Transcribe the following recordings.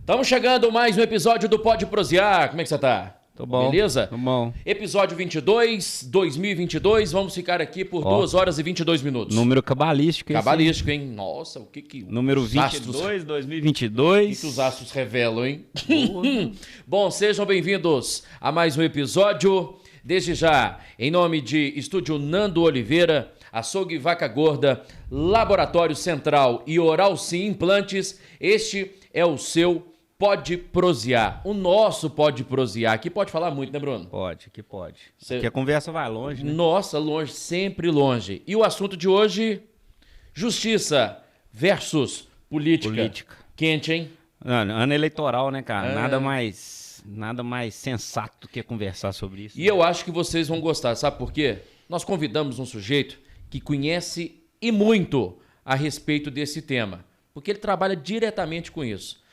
Estamos chegando mais um episódio do Pode Prosear. Como é que você tá? Tô bom. Beleza? Tô bom. Episódio 22, 2022. Vamos ficar aqui por 2 horas e 22 minutos. Número cabalístico. Cabalístico, hein? Nossa, o que Número 22, 2022. O que os astros revelam, hein? Bom, sejam bem-vindos a mais um episódio. Desde já, em nome de Estúdio Nando Oliveira, Açougue Vaca Gorda, Laboratório Central e Oral Sim Implantes, este é o seu Pode Prosear, o nosso Pode Prosear. Aqui pode falar muito, né, Bruno? Pode, aqui pode. Porque a conversa vai longe, né? Nossa, longe, sempre longe. E o assunto de hoje, justiça versus política. Quente, hein? Ano eleitoral, né, cara? Nada mais sensato do que conversar sobre isso. E eu acho que vocês vão gostar, sabe por quê? Nós convidamos um sujeito que conhece e muito a respeito desse tema, porque ele trabalha diretamente com isso.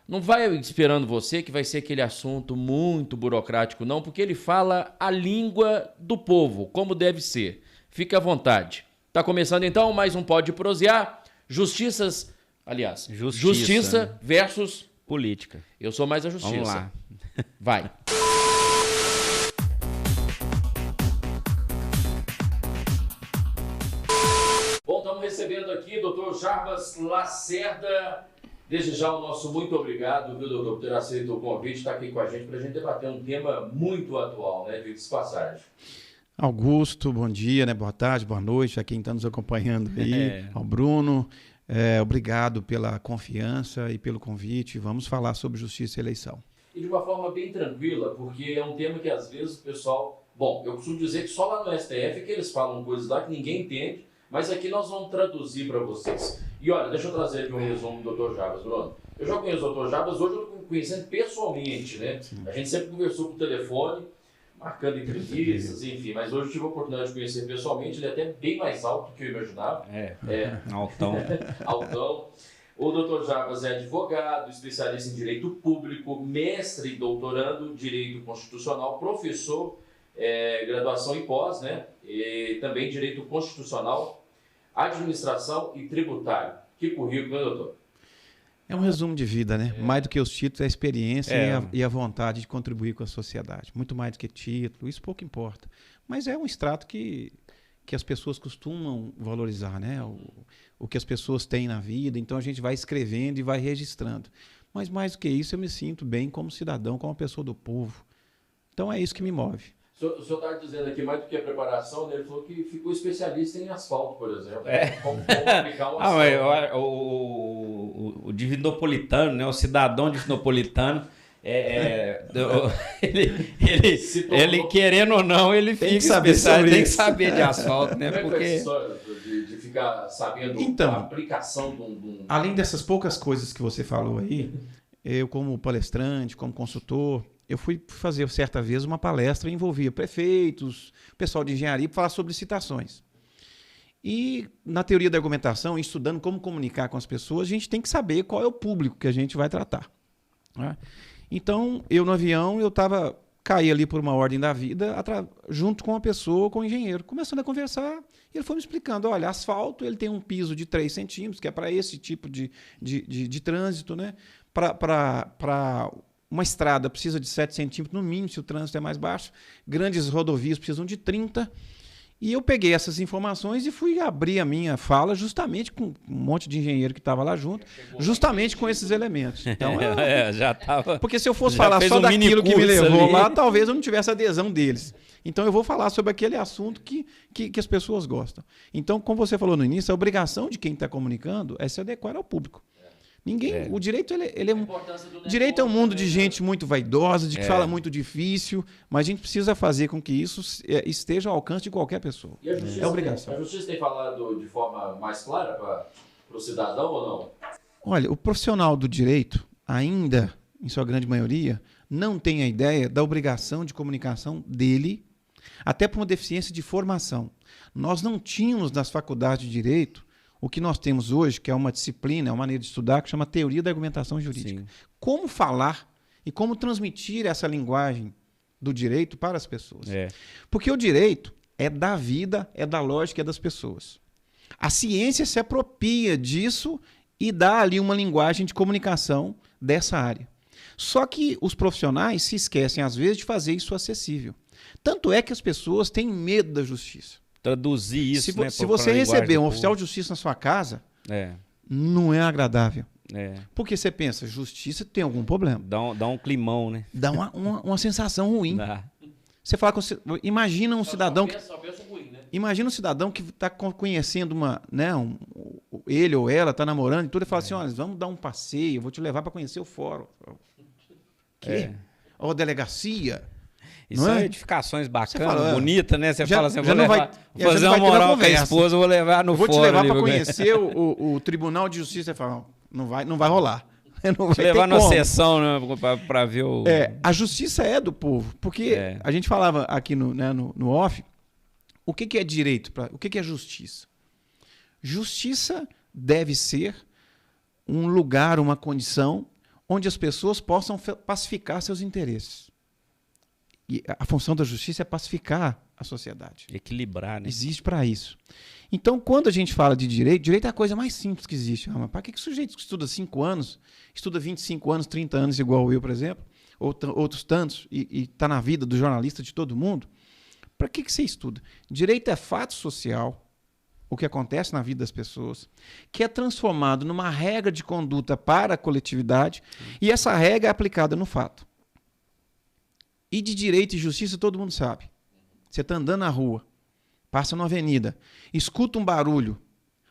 Não vai esperando você que vai ser aquele assunto muito burocrático, não, porque ele fala a língua do povo, como deve ser. Fique à vontade. Tá começando então mais um Pode Prosear. Justiça versus política. Eu sou mais a justiça. Vamos lá. Vai. Bom, estamos recebendo aqui o Dr. Jarbas Lacerda. Desde já o nosso muito obrigado, viu, doutor, por ter aceito o convite, estar aqui com a gente para a gente debater um tema muito atual, né, de passagem. Augusto, bom dia, né? Boa tarde, boa noite a quem está nos acompanhando aí, ao Bruno. Obrigado pela confiança e pelo convite. Vamos falar sobre justiça e eleição. E de uma forma bem tranquila, porque é um tema que às vezes o pessoal... Bom, eu costumo dizer que só lá no STF que eles falam coisas lá que ninguém entende, mas aqui nós vamos traduzir para vocês. E olha, deixa eu trazer aqui um resumo do Dr. Jarbas, Bruno. Eu já conheço o Dr. Jarbas, hoje eu estou conhecendo pessoalmente, né? Sim. A gente sempre conversou por telefone, marcando entrevistas, enfim, mas hoje eu tive a oportunidade de conhecer pessoalmente, ele é até bem mais alto do que eu imaginava. Altão. Altão. O Dr. Jarbas é advogado, especialista em direito público, mestre e doutorando em direito constitucional, professor, graduação em pós, né? E também direito constitucional, administração e tributário. Que currículo, né, doutor? É um resumo de vida, né? Mais do que os títulos, é a experiência e a vontade de contribuir com a sociedade. Muito mais do que título, isso pouco importa. Mas é um extrato que as pessoas costumam valorizar, né? O que as pessoas têm na vida, então a gente vai escrevendo e vai registrando. Mas mais do que isso, eu me sinto bem como cidadão, como pessoa do povo. Então é isso que me move. O senhor está dizendo aqui mais do que a preparação, né? Ele falou que ficou especialista em asfalto, por exemplo. Como aplicar um asfalto. O divinopolitano, né? O cidadão divinopolitano, ele querendo ou não, ele tem fica especialista. Tem que saber de asfalto, né? Como é que é essa história de ficar sabendo a aplicação de um... Além dessas poucas coisas que você falou aí, eu como palestrante, como consultor, eu fui fazer certa vez uma palestra que envolvia prefeitos, pessoal de engenharia, para falar sobre citações. E na teoria da argumentação, estudando como comunicar com as pessoas, a gente tem que saber qual é o público que a gente vai tratar, né? Então, eu no avião, caí ali por uma ordem da vida, junto com uma pessoa, com um engenheiro, começando a conversar, e ele foi me explicando, olha, asfalto ele tem um piso de 3 centímetros, que é para esse tipo de trânsito, né? Para uma estrada precisa de 7 centímetros no mínimo, se o trânsito é mais baixo. Grandes rodovias precisam de 30. E eu peguei essas informações e fui abrir a minha fala justamente com um monte de engenheiro que estava lá junto, justamente com esses elementos. Então, já tava. Porque se eu fosse falar só daquilo que me levou lá, talvez eu não tivesse adesão deles. Então eu vou falar sobre aquele assunto que as pessoas gostam. Então, como você falou no início, a obrigação de quem está comunicando é se adequar ao público. O direito, direito é um mundo de gente muito vaidosa, de que fala muito difícil, mas a gente precisa fazer com que isso esteja ao alcance de qualquer pessoa. E a justiça, obrigação. A justiça tem falado de forma mais clara para o cidadão ou não? Olha, o profissional do direito, ainda, em sua grande maioria, não tem a ideia da obrigação de comunicação dele, até por uma deficiência de formação. Nós não tínhamos nas faculdades de direito o que nós temos hoje, que é uma disciplina, é uma maneira de estudar, que chama teoria da argumentação jurídica. Sim. Como falar e como transmitir essa linguagem do direito para as pessoas. Porque o direito é da vida, é da lógica, é das pessoas. A ciência se apropria disso e dá ali uma linguagem de comunicação dessa área. Só que os profissionais se esquecem, às vezes, de fazer isso acessível. Tanto é que as pessoas têm medo da justiça. Traduzir isso, Se você receber um oficial de justiça na sua casa, não é agradável. Porque você pensa, justiça tem algum problema. Dá um climão, né? Dá uma sensação ruim. Você fala com, imagina um cidadão que, ruim, né? imagina um cidadão que está conhecendo ele ou ela está namorando e tudo e fala assim, olha, vamos dar um passeio, eu vou te levar para conhecer o fórum. Que? Ou delegacia. E são edificações bacanas, fala, bonitas, né? Você fala assim, vou fazer uma moral com a esposa, vou levar no fórum. Vou te levar para conhecer o Tribunal de Justiça. Você fala, não vai rolar. Não vai levar na sessão, né, para ver o... A justiça é do povo, porque a gente falava aqui no off, o que é direito, o que é justiça? Justiça deve ser um lugar, uma condição onde as pessoas possam pacificar seus interesses. E a função da justiça é pacificar a sociedade. Equilibrar, né? Existe para isso. Então, quando a gente fala de direito é a coisa mais simples que existe. Para que o sujeito que estuda 5 anos, estuda 25 anos, 30 anos, igual eu, por exemplo, ou outros tantos, e está na vida do jornalista de todo mundo, para que você estuda? Direito é fato social, o que acontece na vida das pessoas, que é transformado numa regra de conduta para a coletividade, e essa regra é aplicada no fato. E de direito e justiça todo mundo sabe. Você está andando na rua, passa numa avenida, escuta um barulho,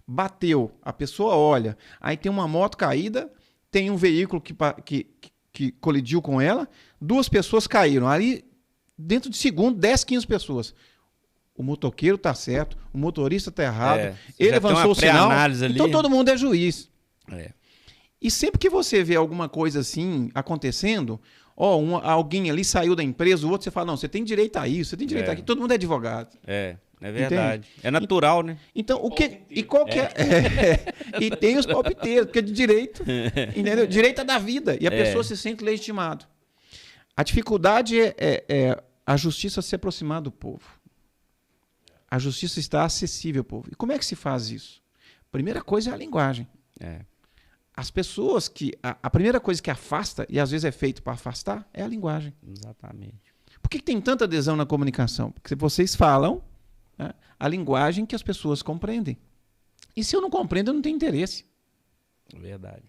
bateu, a pessoa olha, aí tem uma moto caída, tem um veículo que colidiu com ela, 2 pessoas caíram. Ali, dentro de segundo, 10, 15 pessoas. O motoqueiro está certo, o motorista está errado, ele avançou o sinal, então todo mundo é juiz. E sempre que você vê alguma coisa assim acontecendo, alguém ali saiu da empresa, o outro você fala, não, você tem direito a isso, você tem direito a aquilo, todo mundo é advogado. É verdade. Entende? É natural, né? Então, qual que é? E tem os palpiteiros, porque é de direito, entendeu? Direito é da vida, e a pessoa se sente legitimado. A dificuldade é a justiça se aproximar do povo. A justiça está acessível ao povo. E como é que se faz isso? Primeira coisa é a linguagem. As pessoas a primeira coisa que afasta, e às vezes é feito para afastar, é a linguagem. Exatamente. Por que tem tanta adesão na comunicação? Porque vocês falam a linguagem que as pessoas compreendem. E se eu não compreendo, eu não tenho interesse. Verdade.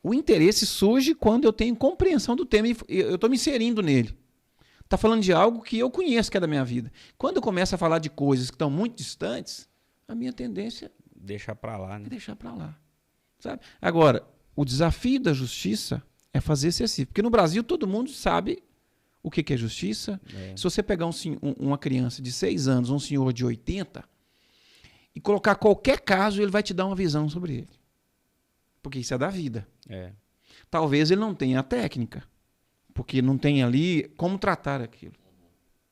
O interesse surge quando eu tenho compreensão do tema e eu estou me inserindo nele. Está falando de algo que eu conheço, que é da minha vida. Quando eu começo a falar de coisas que estão muito distantes, a minha tendência é deixar para lá, né? Deixar para lá. Sabe? Agora, o desafio da justiça é fazer acessível. Porque no Brasil todo mundo sabe o que é justiça. Se você pegar uma criança de 6 anos, um senhor de 80, e colocar qualquer caso, ele vai te dar uma visão sobre ele. Porque isso é da vida. Talvez ele não tenha a técnica, porque não tem ali como tratar aquilo.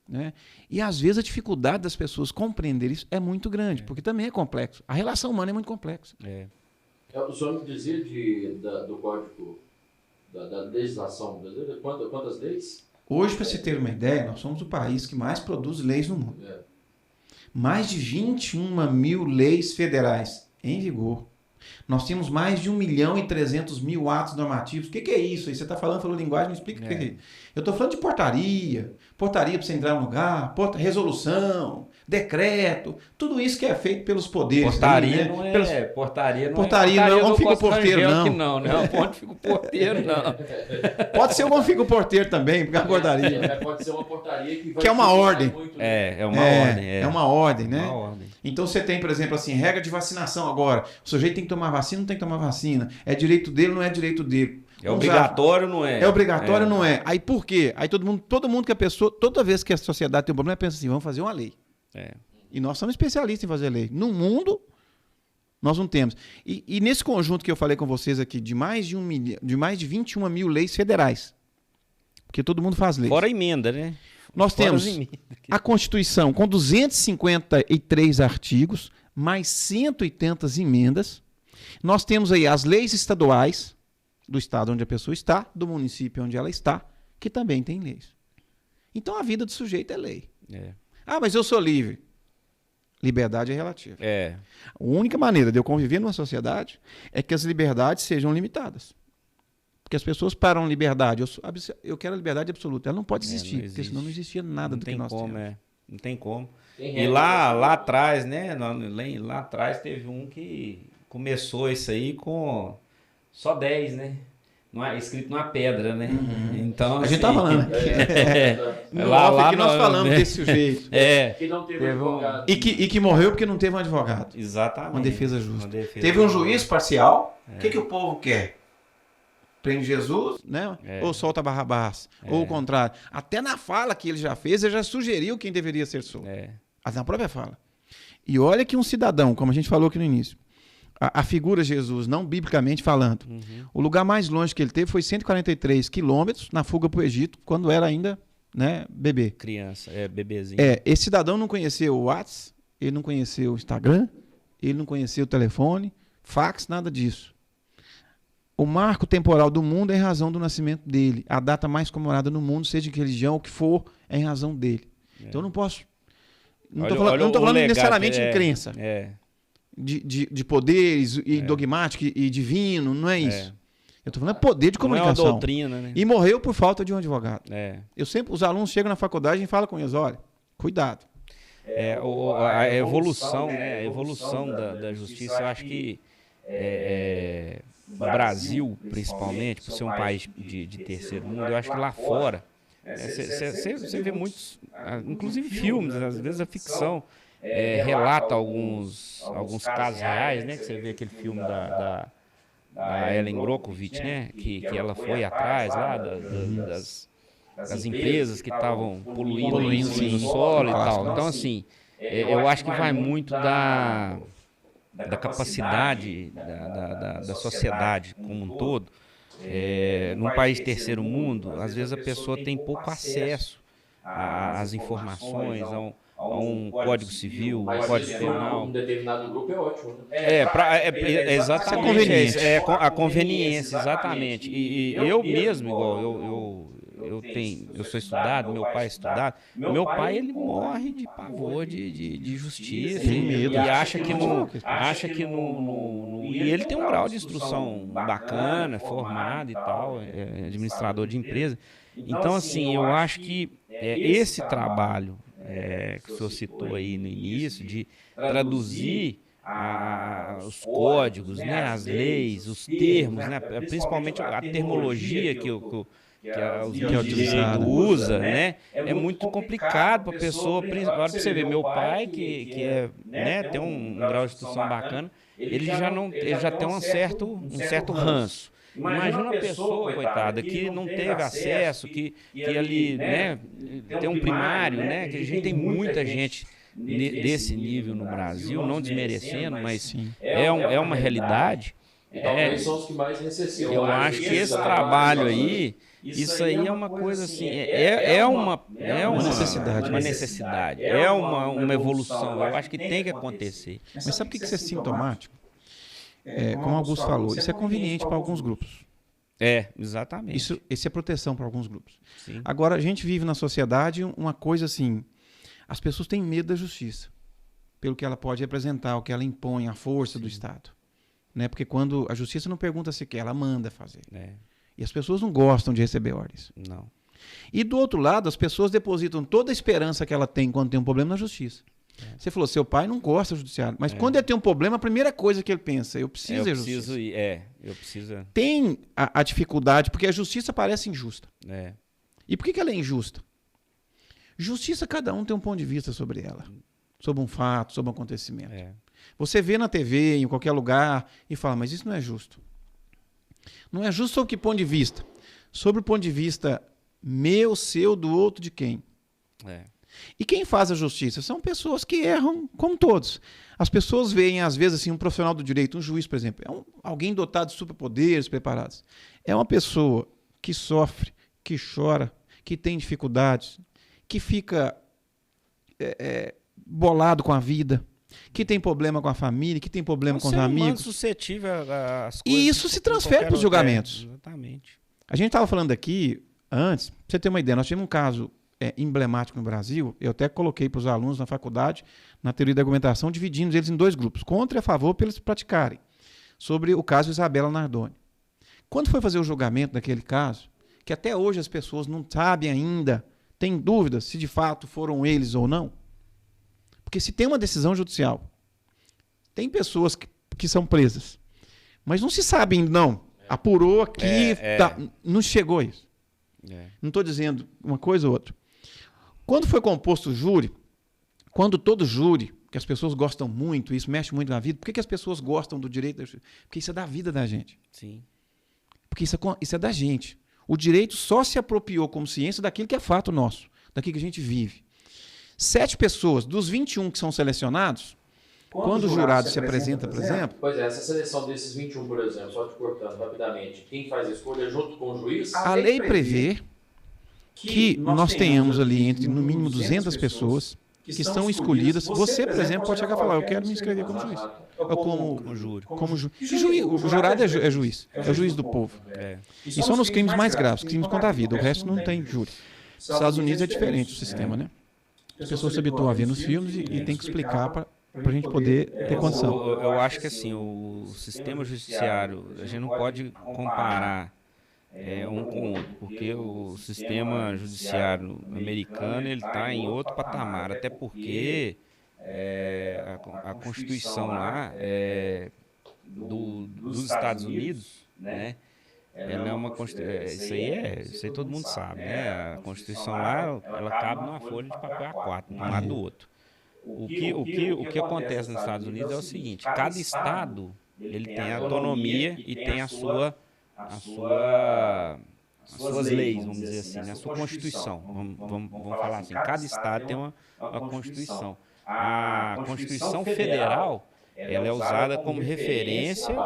Né? E às vezes a dificuldade das pessoas compreender isso é muito grande, porque também é complexo. A relação humana é muito complexa. O senhor me dizia do Código da legislação brasileira, quantas leis? Hoje, para você ter uma ideia, nós somos o país que mais produz leis no mundo. Mais de 21 mil leis federais em vigor. Nós temos mais de 1.300.000 atos normativos. O que é isso? Aí você está falou linguagem, me explica o que é isso. Eu estou falando de portaria para você entrar em um lugar, resolução, decreto, tudo isso que é feito pelos poderes. Portaria ali, não é. Pelos... Portaria não é onde fica o porteiro, não. Não é onde fica o porteiro, não. Pode ser onde fica o porteiro também, porque é uma portaria. Pode ser uma portaria que vai... Que é uma ordem. Muito, é uma ordem. É uma ordem, né? Uma ordem. Então você tem, por exemplo, assim, regra de vacinação agora. O sujeito tem que tomar vacina, não tem que tomar vacina. É direito dele, não é direito dele. É obrigatório, não é? É obrigatório, não é? Aí por quê? Aí todo mundo que a pessoa, toda vez que a sociedade tem um problema, pensa assim, vamos fazer uma lei. E nós somos especialistas em fazer lei. No mundo, nós não temos. E nesse conjunto que eu falei com vocês aqui, de mais de 21 mil leis federais, porque todo mundo faz leis. Fora a emenda, né? Nós temos a Constituição com 253 artigos, mais 180 emendas. Nós temos aí as leis estaduais, do estado onde a pessoa está, do município onde ela está, que também tem leis. Então a vida do sujeito é lei. Ah, mas eu sou livre. Liberdade é relativa. A única maneira de eu conviver numa sociedade é que as liberdades sejam limitadas. Porque as pessoas param liberdade. Eu quero a liberdade absoluta. Ela não pode existir, não porque existe. senão não existia nada Não do que tem nós como, temos. Não tem como. Tem E regra. lá atrás, né? Lá atrás teve um que começou isso aí com só 10, né? Escrito numa pedra, né? Então, A gente tá falando. No off que nós falamos desse jeito. Que não teve advogado. E que morreu porque não teve um advogado. Exatamente. Uma defesa justa. Uma defesa Teve um justa. juiz parcial. O que o povo quer? Prende Jesus, né? Ou solta Barrabás. Ou o contrário. Até na fala que ele já fez, ele já sugeriu quem deveria ser solto. Mas na própria fala. E olha que um cidadão, como a gente falou aqui no início, a figura Jesus, não biblicamente falando, o lugar mais longe que ele teve foi 143 quilômetros na fuga para o Egito, quando era ainda, né, bebê. Criança, bebezinho. Esse cidadão não conheceu o WhatsApp, ele não conheceu o Instagram, ele não conheceu o telefone, fax, nada disso. O marco temporal do mundo é em razão do nascimento dele. A data mais comemorada no mundo, seja de religião, o que for, é em razão dele. Então eu não posso... Não estou falando necessariamente de crença. De poderes e dogmático e divino, não é isso. Eu estou falando de poder de comunicação. Não é uma doutrina, né? E morreu por falta de um advogado. Eu sempre, os alunos chegam na faculdade e falam com eles, olha, cuidado. A evolução, né? A evolução da justiça, eu acho que o Brasil, principalmente, por ser um país de terceiro mundo, eu acho que lá fora, você vê muitos, inclusive filmes, às vezes a ficção relata alguns casos reais, né? Que você vê aquele filme da Ellen Brockovich, né? Que ela foi atrás lá das empresas que estavam poluindo o solo e tal. Então, assim, eu acho que vai muito da capacidade da sociedade como um todo. Num país terceiro mundo, às vezes a pessoa tem pouco acesso às informações, a um código civil, um código penal. Um determinado grupo é ótimo, né? Exatamente. A conveniência, exatamente. E eu mesmo, igual eu sou estudado, meu pai é estudado. Meu pai, ele morre de pavor de justiça e acha que e ele tem um grau de instrução bacana, formado e tal, administrador de empresa. Então, assim, eu acho que esse trabalho que o senhor citou aí no início, de traduzir os códigos, né, as leis, os termos, né, principalmente a termologia que o direito usa, né, é muito complicado para a pessoa. Agora você vê, meu pai, que tem um grau de instrução bacana, ele já tem um certo ranço. Imagina uma pessoa, coitada, que não teve acesso, que ali, né, tem um primário, né, que a gente tem muita gente desse nível no Brasil, não desmerecendo, mas é uma realidade. Talvez são os que mais necessitam. Eu acho que esse trabalho aí, isso aí é uma coisa assim, é uma necessidade, é uma evolução. Eu acho que tem que acontecer. Mas sabe o que isso é sintomático? Como o Augusto falou, isso é conveniente para alguns grupos. Exatamente. Isso é proteção para alguns grupos. Sim. Agora, a gente vive na sociedade uma coisa assim, as pessoas têm medo da justiça, pelo que ela pode representar, o que ela impõe, a força do Estado. Né? Porque quando a justiça não pergunta se quer, ela manda fazer. E as pessoas não gostam de receber ordens. Não. E do outro lado, as pessoas depositam toda a esperança que ela tem quando tem um problema na justiça. Você falou, seu pai não gosta do judiciário, mas quando ele tem um problema, a primeira coisa que ele pensa, eu preciso da justiça. Eu preciso. Tem a dificuldade, porque a justiça parece injusta. E por que ela é injusta? Justiça, cada um tem um ponto de vista sobre ela, sobre um fato, sobre um acontecimento. Você vê na TV, em qualquer lugar, e fala, mas isso não é justo. Não é justo sob que ponto de vista? Sobre o ponto de vista meu, seu, do outro, de quem? E quem faz a justiça? São pessoas que erram, como todos. As pessoas veem, às vezes, assim, um profissional do direito, um juiz, por exemplo, alguém dotado de superpoderes, preparados. É uma pessoa que sofre, que chora, que tem dificuldades, que fica bolado com a vida, que tem problema com a família, que tem problema com os amigos. Suscetível às coisas. E isso se transfere para os julgamentos. Exatamente. A gente estava falando aqui, antes, para você ter uma ideia, nós tivemos um caso emblemático no Brasil, eu até coloquei para os alunos na faculdade, na teoria da argumentação, dividindo eles em dois grupos, contra e a favor para eles praticarem, sobre o caso Isabela Nardoni. Quando foi fazer o julgamento daquele caso, que até hoje as pessoas não sabem ainda, têm dúvidas se de fato foram eles ou não, porque se tem uma decisão judicial, tem pessoas que são presas, mas não se sabe ainda, não. Apurou aqui, tá, não chegou a isso. Não estou dizendo uma coisa ou outra. Quando foi composto o júri, quando todo júri, que as pessoas gostam muito, isso mexe muito na vida, por que as pessoas gostam do direito? Porque isso é da vida da gente. Sim. Porque isso é da gente. O direito só se apropriou como ciência daquilo que é fato nosso, daquilo que a gente vive. 7 pessoas, dos 21 que são selecionados, quando o jurado se apresenta, por exemplo... Pois é, essa seleção desses 21, por exemplo, só te cortando rapidamente, quem faz a escolha junto com o juiz? A lei prevê que nós tenhamos ali entre, no mínimo, 200 pessoas que estão escolhidas. Você, por exemplo, pode chegar e falar, eu quero me inscrever como juiz. Ou como júri. O jurado é juiz. É o juiz do povo. E só nos crimes mais graves, crimes contra a vida. O resto não tem júri. Nos Estados Unidos é diferente o sistema, né? As pessoas se habituam a ver nos filmes e tem que explicar para a gente poder ter condição. Eu acho que assim, o sistema judiciário, a gente não pode comparar um com o outro, porque o sistema judiciário americano ele está em outro patamar, até porque a Constituição lá dos Estados Unidos, né? Ela é uma Constituição, isso aí todo mundo sabe, né? A Constituição lá, ela cabe numa folha de papel A4, de um lado do outro. O que acontece nos Estados Unidos é o seguinte: cada estado ele tem a autonomia e tem as suas leis, vamos dizer assim, né? A sua Constituição. Vamos falar assim: cada estado tem uma Constituição. A Constituição Federal ela é usada como referência,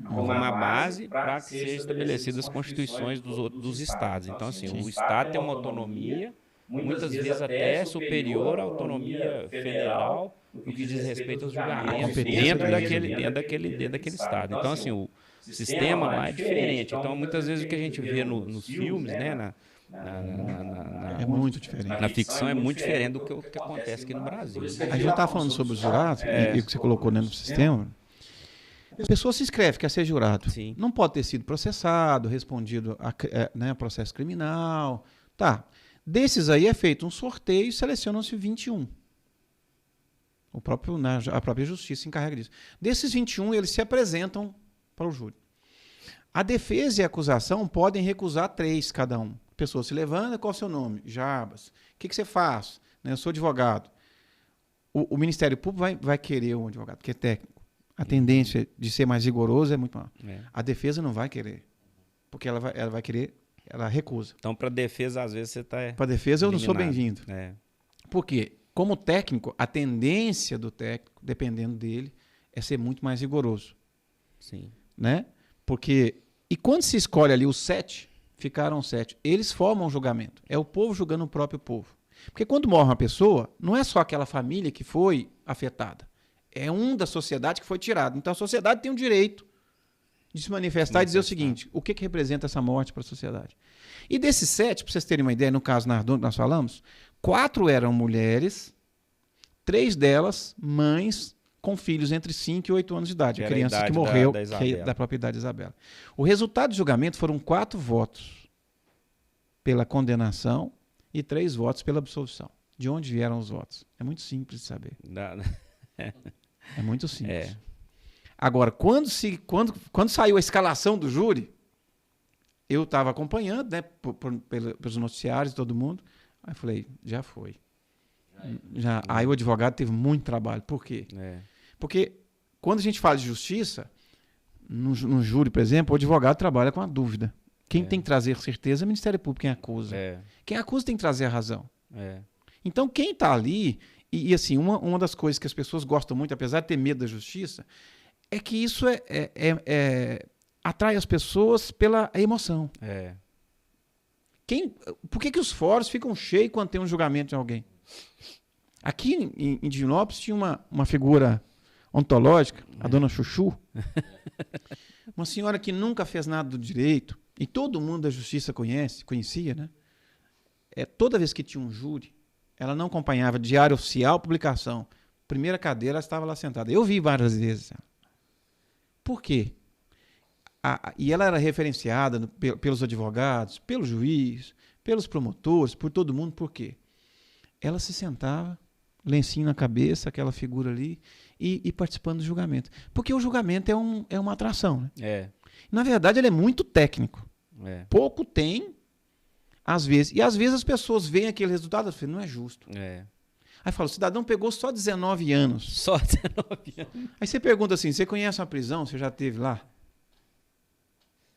como uma base para que sejam estabelecidas as constituições dos estados. Então, assim, o estado tem uma autonomia, muitas vezes até superior à autonomia federal, no que diz respeito aos julgamentos dentro daquele estado. Então, assim, o sistema lá é diferente. Então, muitas vezes o que a gente vê nos filmes, né, é muito diferente. Na ficção é muito diferente do que acontece aqui no Brasil. A gente já está falando sobre os jurados, e o que você colocou dentro do sistema. A pessoa se inscreve, quer ser jurado. Sim. Não pode ter sido processado, respondido a processo criminal. Tá. Desses aí é feito um sorteio e selecionam-se 21. A própria justiça se encarrega disso. Desses 21, eles se apresentam para o júri. A defesa e a acusação podem recusar 3 cada um. A pessoa se levanta, qual é o seu nome? Jarbas. O que você faz? Eu sou advogado. O Ministério Público vai querer um advogado, que é técnico. A tendência de ser mais rigoroso é muito maior. A defesa não vai querer. Porque ela vai querer, ela recusa. Então, para a defesa, às vezes, você está para a defesa, eu não sou bem-vindo. Por quê? Como técnico, a tendência do técnico, dependendo dele, é ser muito mais rigoroso. Sim. Né? Porque, e quando se escolhe ali os 7, ficaram 7, eles formam o julgamento. É o povo julgando o próprio povo. Porque quando morre uma pessoa, não é só aquela família que foi afetada. É um da sociedade que foi tirado. Então a sociedade tem o direito de se manifestar e dizer o seguinte: o que representa essa morte para a sociedade? E desses 7, para vocês terem uma ideia, no caso Nardon que nós falamos, 4 eram mulheres, 3 delas mães com filhos entre 5 e 8 anos de idade. A criança que morreu, que é da própria idade de Isabela. O resultado do julgamento foram 4 votos pela condenação e 3 votos pela absolvição. De onde vieram os votos? É muito simples de saber. É muito simples. Agora, quando saiu a escalação do júri, eu estava acompanhando, né, pelos noticiários, todo mundo. Aí eu falei, já foi. Aí o advogado teve muito trabalho. Por quê? Porque quando a gente fala de justiça, no júri, por exemplo, o advogado trabalha com a dúvida. Quem tem que trazer certeza é o Ministério Público, quem acusa. Quem acusa tem que trazer a razão. Então, quem está ali... E assim, uma das coisas que as pessoas gostam muito, apesar de ter medo da justiça, é que isso atrai as pessoas pela emoção. Por que os fóruns ficam cheios quando tem um julgamento de alguém? Aqui em Divinópolis tinha uma figura ontológica, a dona Chuchu, uma senhora que nunca fez nada do direito, e todo mundo da justiça conhecia, né? Toda vez que tinha um júri, ela não acompanhava diário oficial, publicação. Primeira cadeira, ela estava lá sentada. Eu vi várias vezes. Por quê? E ela era referenciada pelos advogados, pelo juiz, pelos promotores, por todo mundo. Por quê? Ela se sentava, lencinho na cabeça, aquela figura ali, e participando do julgamento. Porque o julgamento é uma atração. Né? Na verdade, ele é muito técnico. Pouco tem, às vezes. E às vezes as pessoas veem aquele resultado e falam, não é justo. Aí fala, o cidadão pegou só 19 anos. Só 19 anos. Aí você pergunta assim, você conhece uma prisão? Você já esteve lá?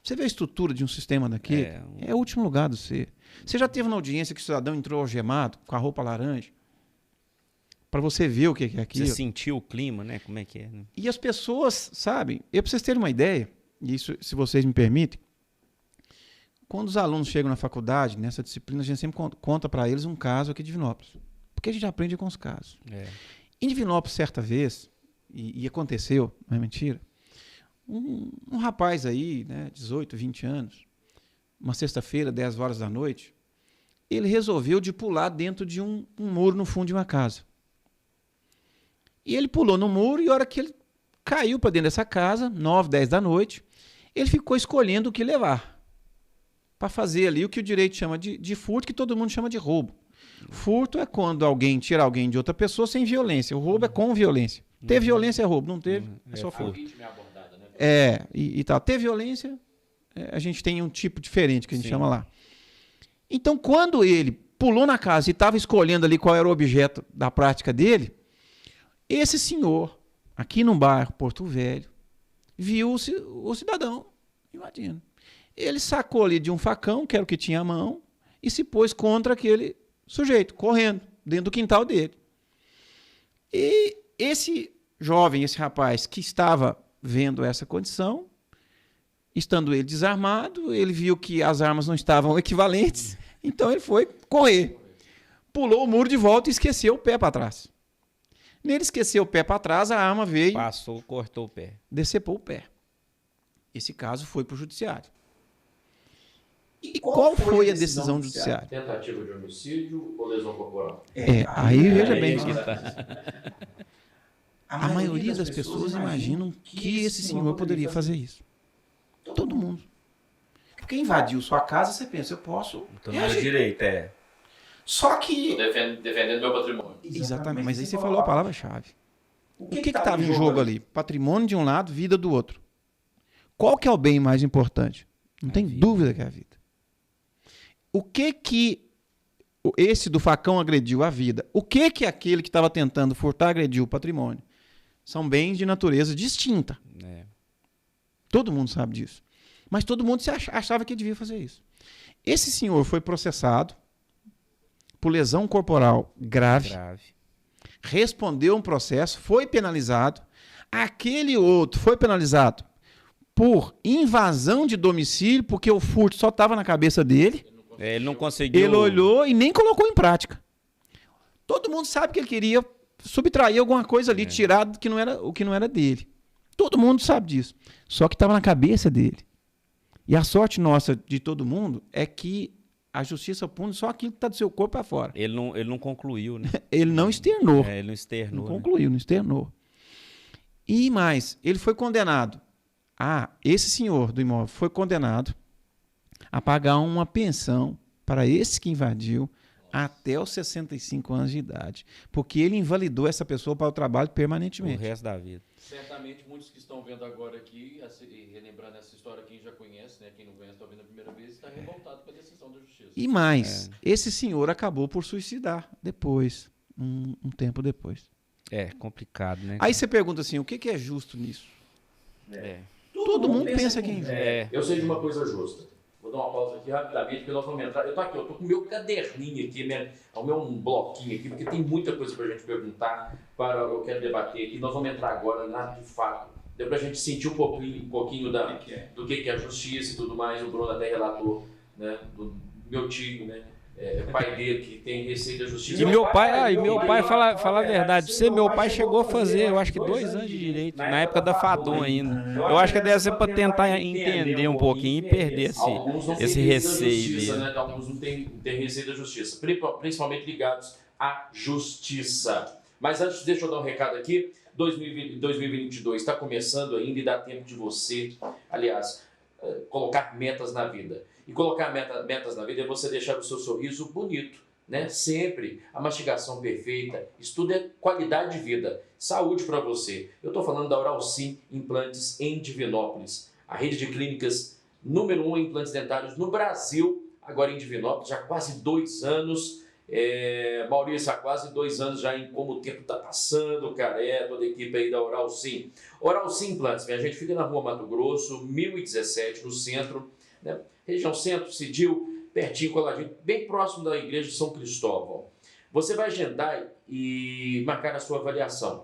Você vê a estrutura de um sistema daquele? É o último lugar do ser. Você já teve na audiência que o cidadão entrou algemado, com a roupa laranja? Para você ver o que é aquilo. Você sentiu o clima, né? Como é que é? Né? E as pessoas, sabem, para vocês terem uma ideia, e isso, se vocês me permitem, quando os alunos chegam na faculdade, nessa disciplina, a gente sempre conta para eles um caso aqui de Divinópolis. Porque a gente aprende com os casos. Em Divinópolis, certa vez, e aconteceu, não é mentira, um rapaz aí, né, 18, 20 anos, uma sexta-feira, 10 horas da noite, ele resolveu de pular dentro de um muro no fundo de uma casa. E ele pulou no muro e a hora que ele caiu para dentro dessa casa, 9, 10 da noite, ele ficou escolhendo o que levar para fazer ali o que o direito chama de furto, que todo mundo chama de roubo. Furto é quando alguém tira alguém de outra pessoa sem violência. O roubo é com violência. Teve violência é roubo, não teve, é só furto. E tal. Ter violência, a gente tem um tipo diferente que a gente chama lá. Então, quando ele pulou na casa e estava escolhendo ali qual era o objeto da prática dele, esse senhor, aqui no bairro Porto Velho, viu o cidadão invadindo. Ele sacou ali de um facão, que era o que tinha à mão, e se pôs contra aquele sujeito, correndo, dentro do quintal dele. E esse jovem, esse rapaz que estava vendo essa condição, estando ele desarmado, ele viu que as armas não estavam equivalentes, então ele foi correr. Pulou o muro de volta e esqueceu o pé para trás. Nele esqueceu o pé para trás, a arma veio... Passou, cortou o pé. Decepou o pé. Esse caso foi para o judiciário. E qual foi a decisão judiciária? Tentativa de homicídio ou lesão corporal? Aí veja bem. A maioria das pessoas imaginam que esse senhor poderia fazer isso. Todo mundo. Porque invadiu sua casa, você pensa, eu posso... Então não é direito, Só que... Defendendo meu patrimônio. Exatamente, mas aí você falou a palavra-chave. O que estava em jogo ali? Patrimônio de um lado, vida do outro. Qual que é o bem mais importante? Não tem dúvida que é a vida. O que esse do facão agrediu a vida? O que aquele que estava tentando furtar agrediu o patrimônio? São bens de natureza distinta. Todo mundo sabe disso. Mas todo mundo achava que devia fazer isso. Esse senhor foi processado por lesão corporal grave. Respondeu um processo, foi penalizado. Aquele outro foi penalizado por invasão de domicílio, porque o furto só estava na cabeça dele. Ele não conseguiu... Ele olhou e nem colocou em prática. Todo mundo sabe que ele queria subtrair alguma coisa ali, tirar o que não era dele. Todo mundo sabe disso. Só que estava na cabeça dele. E a sorte nossa de todo mundo é que a justiça pune só aquilo que está do seu corpo para fora. Ele não concluiu, né? Ele não externou. Ele não externou. Não concluiu, não externou. E mais, ele foi condenado. Esse senhor do imóvel foi condenado a pagar uma pensão para esse que invadiu até os 65 anos de idade. Porque ele invalidou essa pessoa para o trabalho permanentemente. O resto da vida. Certamente muitos que estão vendo agora aqui, relembrando essa história, quem já conhece, né? Quem não conhece, está vendo a primeira vez, está revoltado com a decisão da justiça. E mais, esse senhor acabou por suicidar depois, um tempo depois. Complicado, né? Aí você pergunta assim, o que é justo nisso? Todo mundo pensa que é injusto. Eu sei de uma coisa justa. Vou dar uma pausa aqui rapidamente, porque nós vamos entrar. Eu tô com o meu caderninho aqui, o meu bloquinho aqui, porque tem muita coisa para a gente perguntar, eu quero debater aqui. Nós vamos entrar agora de fato. Deu para a gente sentir um pouquinho do que é a justiça e tudo mais. O Bruno até relatou, né, do meu tio, né? Pai dele que tem receio da justiça. E meu pai, fala a verdade, meu pai chegou a fazer, eu acho que 2 anos de direito, na época da FADOM ainda. Eu acho que deve ser para tentar entender um pouquinho e perder esse receio dele. Né? Alguns não têm receio da justiça, principalmente ligados à justiça. Mas antes, deixa eu dar um recado aqui. 2022 está começando ainda e dá tempo de você, aliás, colocar metas na vida. E colocar metas na vida é você deixar o seu sorriso bonito, né? Sempre a mastigação perfeita. Isso tudo é qualidade de vida, saúde para você. Eu estou falando da Oral Sim Implantes em Divinópolis, a rede de clínicas número 1 em implantes dentários no Brasil, agora em Divinópolis, já há quase 2 anos. Maurício, há quase 2 anos já em como o tempo está passando, cara. Toda a equipe aí da Oral Sim. Oral Sim Implantes, minha gente, fica na rua Mato Grosso, 1017, no centro, né? Região centro, Cidil, pertinho, coladinho, bem próximo da igreja de São Cristóvão. Você vai agendar e marcar a sua avaliação.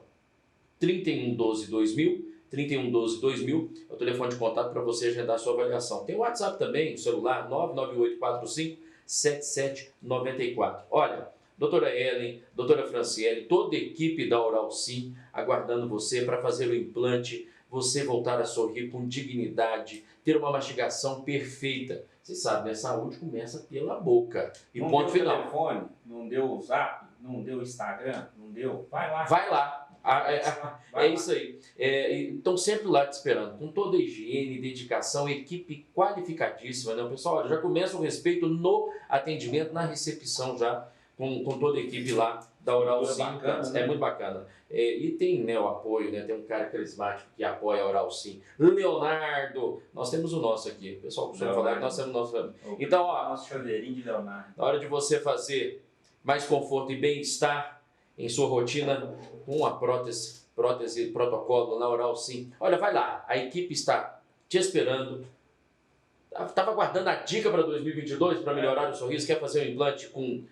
3112-2000, 3112-2000 é o telefone de contato para você agendar a sua avaliação. Tem o WhatsApp também, o celular, 99845-7794. Olha, doutora Ellen, doutora Franciele, toda a equipe da Oral Sim aguardando você para fazer o implante, você voltar a sorrir com dignidade, ter uma mastigação perfeita. Você sabe, né? Saúde começa pela boca. E não ponto deu final. Telefone, não deu o Zap, não deu o Instagram, não deu. Vai lá. Vai lá. Isso aí. Então, sempre lá te esperando, com toda a higiene, dedicação, equipe qualificadíssima, né? Pessoal, olha, já começa o respeito no atendimento, na recepção já, com toda a equipe lá da Oral Sim. É muito bacana. E tem, né, o apoio, né? Tem um cara carismático que apoia a Oral Sim. Leonardo, nós temos o nosso aqui. O pessoal costuma falar que nós temos o nosso. Então, ó, nosso chaveirinho de Leonardo. Na hora de você fazer mais conforto e bem-estar em sua rotina, com uma prótese protocolo na Oral Sim. Olha, vai lá, a equipe está te esperando. Estava aguardando a dica para 2022 para melhorar o sorriso, quer fazer um implante com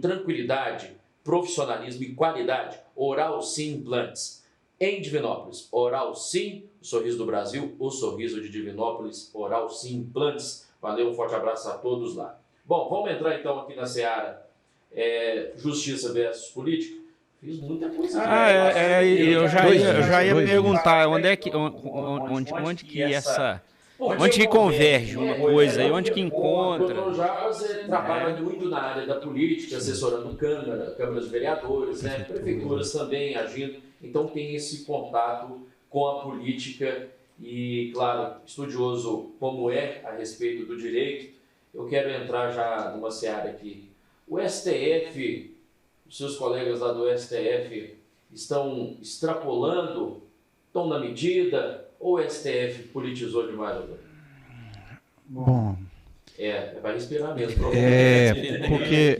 tranquilidade, profissionalismo e qualidade. Oral Sim Implantes em Divinópolis. Oral Sim, o sorriso do Brasil, o sorriso de Divinópolis. Oral Sim Implantes. Valeu, um forte abraço a todos lá. Bom, vamos entrar então aqui na seara justiça versus política. Fiz muita coisa. Eu já ia perguntar onde que essa... Onde que converge uma coisa e onde que encontra? O doutor Jarbas trabalha muito na área da política, assessorando câmaras de vereadores, né, prefeituras também agindo. Então tem esse contato com a política e, claro, estudioso como é a respeito do direito. Eu quero entrar já numa seara aqui. O STF, os seus colegas lá do STF estão extrapolando, estão na medida, ou o STF politizou demais, doutor? Bom... vai respirar mesmo. Porque...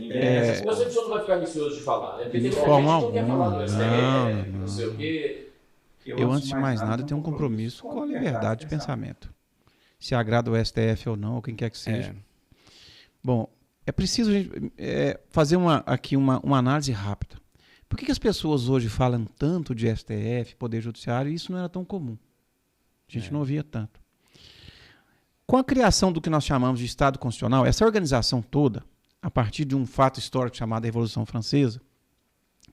Eu sei que o senhor não vai ficar receoso de falar, né? Porque de tem forma gente que não quer falar do STF, não sei o quê. Eu, antes de mais nada, tenho um compromisso com a liberdade de pensamento. Se agrada o STF ou não, ou quem quer que seja. Bom, é preciso a gente, fazer uma análise rápida. Por que as pessoas hoje falam tanto de STF, Poder Judiciário, e isso não era tão comum? A gente não ouvia tanto. Com a criação do que nós chamamos de Estado Constitucional, essa organização toda, a partir de um fato histórico chamado Revolução Francesa,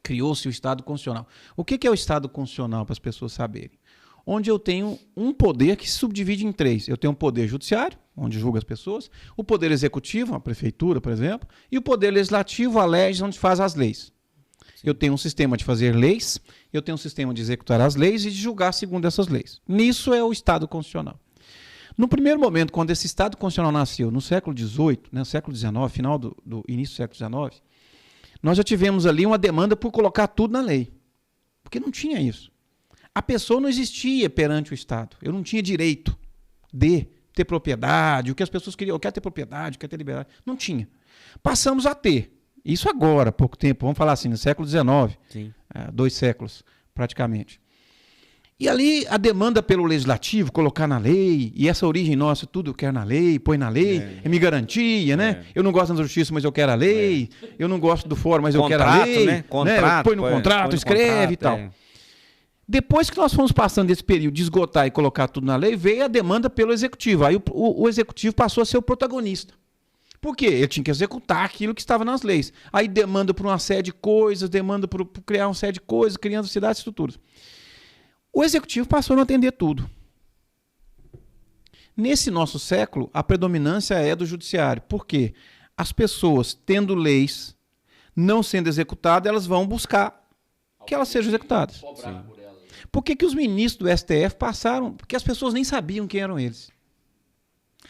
criou-se o Estado Constitucional. O que é o Estado Constitucional, para as pessoas saberem? Onde eu tenho um poder que se subdivide em 3. Eu tenho um poder judiciário, onde julga as pessoas, o poder executivo, a prefeitura, por exemplo, e o poder legislativo, a LEGES, onde faz as leis. Eu tenho um sistema de fazer leis, eu tenho um sistema de executar as leis e de julgar segundo essas leis. Nisso é o Estado Constitucional. No primeiro momento, quando esse Estado Constitucional nasceu, no século XVIII, no século XIX, final do início do século XIX, nós já tivemos ali uma demanda por colocar tudo na lei. Porque não tinha isso. A pessoa não existia perante o Estado. Eu não tinha direito de ter propriedade, o que as pessoas queriam, eu quero ter propriedade, eu quero ter liberdade. Não tinha. Passamos a ter. Isso agora, há pouco tempo, vamos falar assim, no século XIX, 2 séculos praticamente. E ali a demanda pelo legislativo, colocar na lei, e essa origem nossa, tudo eu quero na lei, põe na lei, é me garantia, né? Eu não gosto da justiça, mas eu quero a lei, eu não gosto do fórum, mas eu quero a lei. Né? Contrato, põe no contrato, escreve e tal. Depois que nós fomos passando esse período de esgotar e colocar tudo na lei, veio a demanda pelo executivo. Aí o executivo passou a ser o protagonista. Por quê? Ele tinha que executar aquilo que estava nas leis. Aí demanda por uma série de coisas, demanda por criar uma série de coisas, criando cidades e estruturas. O executivo passou a não atender tudo. Nesse nosso século, a predominância é do judiciário. Por quê? As pessoas, tendo leis, não sendo executadas, elas vão buscar que elas sejam executadas. Por que os ministros do STF passaram? Porque as pessoas nem sabiam quem eram eles.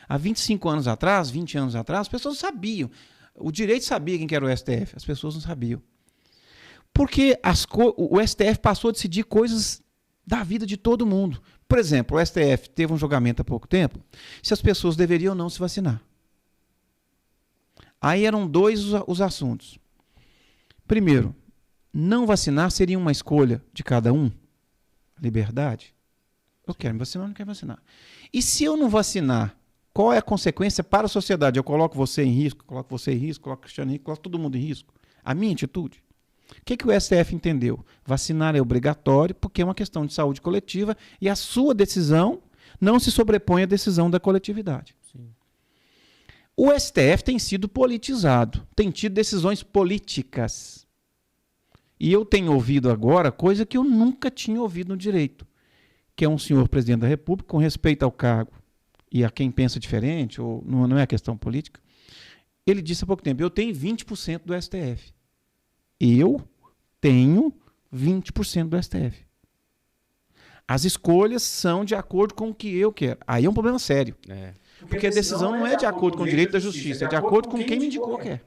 Há 25 anos atrás, 20 anos atrás, as pessoas sabiam. O direito sabia quem que era o STF, as pessoas não sabiam. Porque o STF passou a decidir coisas da vida de todo mundo. Por exemplo, o STF teve um julgamento há pouco tempo se as pessoas deveriam ou não se vacinar. Aí eram dois os assuntos. Primeiro, não vacinar seria uma escolha de cada um? Liberdade? Eu quero me vacinar ou não quero vacinar? E se eu não vacinar, qual é a consequência para a sociedade? Eu coloco você em risco, coloco você em risco, coloco o Cristiano em risco, coloco todo mundo em risco. A minha atitude? O que o STF entendeu? Vacinar é obrigatório porque é uma questão de saúde coletiva e a sua decisão não se sobrepõe à decisão da coletividade. Sim. O STF tem sido politizado, tem tido decisões políticas. E eu tenho ouvido agora coisa que eu nunca tinha ouvido no direito, que é um senhor presidente da República, com respeito ao cargo e a quem pensa diferente, ou não é questão política, ele disse há pouco tempo, eu tenho 20% do STF. Eu tenho 20% do STF. As escolhas são de acordo com o que eu quero. Aí é um problema sério. Porque a decisão não é de acordo com o direito da justiça, é de acordo com quem me indicou que é.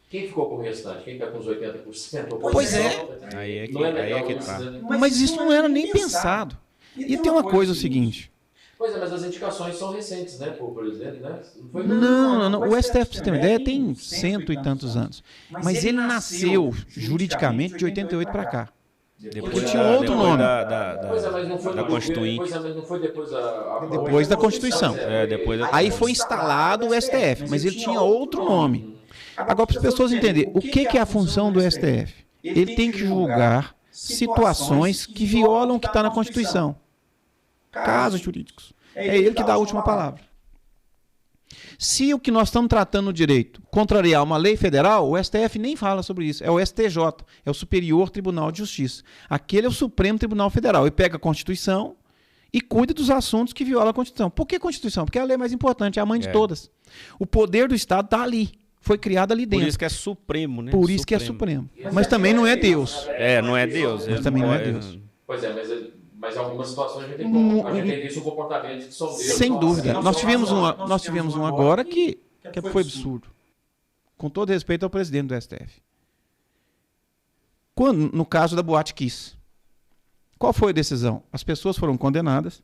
Quem ficou com o restante? Quem está com os 80%? Pois é. Aí é que tá. Mas isso não era nem pensado. E tem uma coisa o seguinte. Pois é, mas as indicações são recentes, né, por presidente, né? Não. O STF, pra você ter uma ideia, tem 100 e tantos anos. Mas ele nasceu juridicamente de 88 para cá. Depois tinha outro nome. Pois é, mas não foi da Constituinte. Pois é, mas não foi depois Depois da Constituição. Depois Aí foi instalado o STF, mas ele tinha outro nome. Agora, para as pessoas entenderem, o que é a função do STF? Ele tem que julgar situações que violam o que está na Constituição. Casos jurídicos. É ele que dá a última palavra. Se o que nós estamos tratando no direito contrariar uma lei federal, o STF nem fala sobre isso. É o STJ, é o Superior Tribunal de Justiça. Aquele é o Supremo Tribunal Federal. Ele pega a Constituição e cuida dos assuntos que violam a Constituição. Por que Constituição? Porque é a lei mais importante, é a mãe de todas. O poder do Estado está ali. Foi criado ali dentro. Por isso que é supremo, né? Por isso que é supremo. Mas também não é Deus. Não é Deus. Mas também não é Deus. Pois é, mas em algumas situações a gente tem visto um comportamento que são Deus. Sem dúvida. Nós tivemos um agora que foi absurdo. Com todo respeito ao presidente do STF. No caso da Boate Kiss. Qual foi a decisão? As pessoas foram condenadas.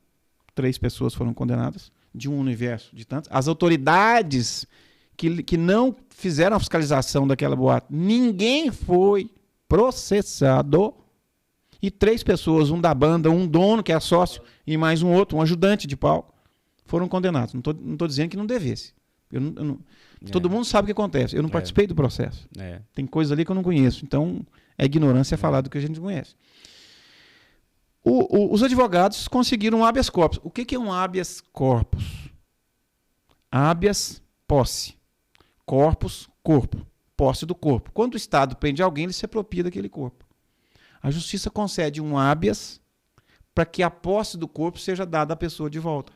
3 pessoas foram condenadas. De um universo de tantos. As autoridades que não fizeram a fiscalização daquela boate, ninguém foi processado. E 3 pessoas, um da banda, um dono, que é sócio, e mais um outro, um ajudante de palco, foram condenados. Não estou dizendo que não devesse. Todo mundo sabe o que acontece. Eu não participei do processo. Tem coisas ali que eu não conheço. Então, é ignorância falar do que a gente conhece. Os advogados conseguiram um habeas corpus. O que é um habeas corpus? Habeas, posse. Corpus, corpo. Posse do corpo. Quando o Estado prende alguém, ele se apropria daquele corpo. A justiça concede um habeas para que a posse do corpo seja dada à pessoa de volta.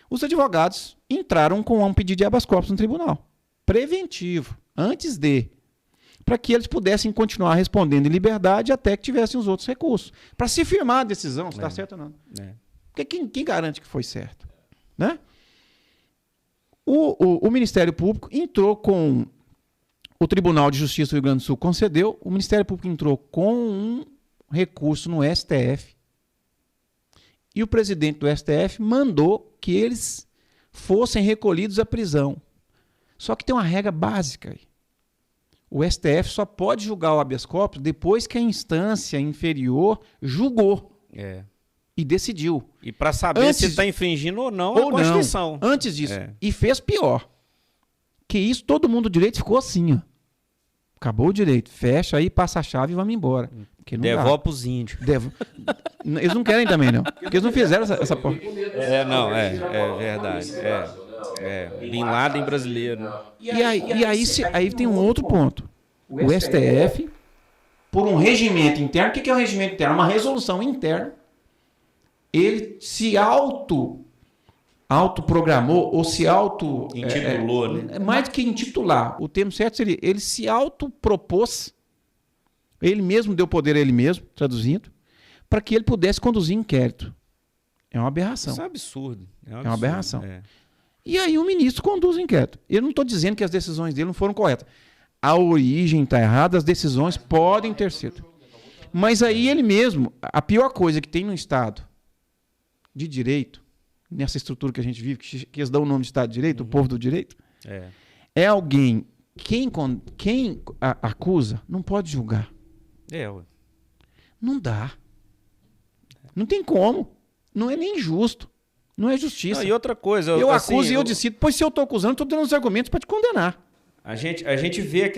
Os advogados entraram com um pedido de habeas corpus no tribunal. Preventivo. Antes para que eles pudessem continuar respondendo em liberdade até que tivessem os outros recursos. Para se firmar a decisão, se está certo ou não. Porque quem garante que foi certo? Né? O Ministério Público entrou com... O Tribunal de Justiça do Rio Grande do Sul concedeu, o Ministério Público entrou com um recurso no STF e o presidente do STF mandou que eles fossem recolhidos à prisão. Só que tem uma regra básica aí. O STF só pode julgar o habeas corpus depois que a instância inferior julgou e decidiu. E para saber se está infringindo ou não a Constituição. Não, antes disso. E fez pior. Que isso, todo mundo do direito ficou assim, ó. Acabou o direito, fecha aí, passa a chave e vamos embora. Devolve pros índios. Eles não querem também, não. Porque eles não fizeram essa porra. É verdade. Bin Laden brasileiro. E aí tem um outro ponto. O STF, por um regimento interno, o que é um regimento interno? Uma resolução interna. Ele se autoprogramou ou se intitulou, né? Mais do que intitular. O termo certo seria, ele se autopropôs, ele mesmo deu poder a ele mesmo, traduzindo, para que ele pudesse conduzir inquérito. É uma aberração. Isso é absurdo. É uma aberração. E aí o ministro conduz o inquérito. Eu não estou dizendo que as decisões dele não foram corretas. A origem está errada, as decisões podem ter sido. Mas aí ele mesmo, a pior coisa que tem no Estado de direito, nessa estrutura que a gente vive, que eles dão o nome de Estado de Direito, o povo do direito, é alguém, quem acusa, não pode julgar. Não dá. Não tem como. Não é nem justo. Não é justiça. Não, e outra coisa... Eu acuso e eu decido. Pois se eu estou acusando, estou dando os argumentos para te condenar. A gente vê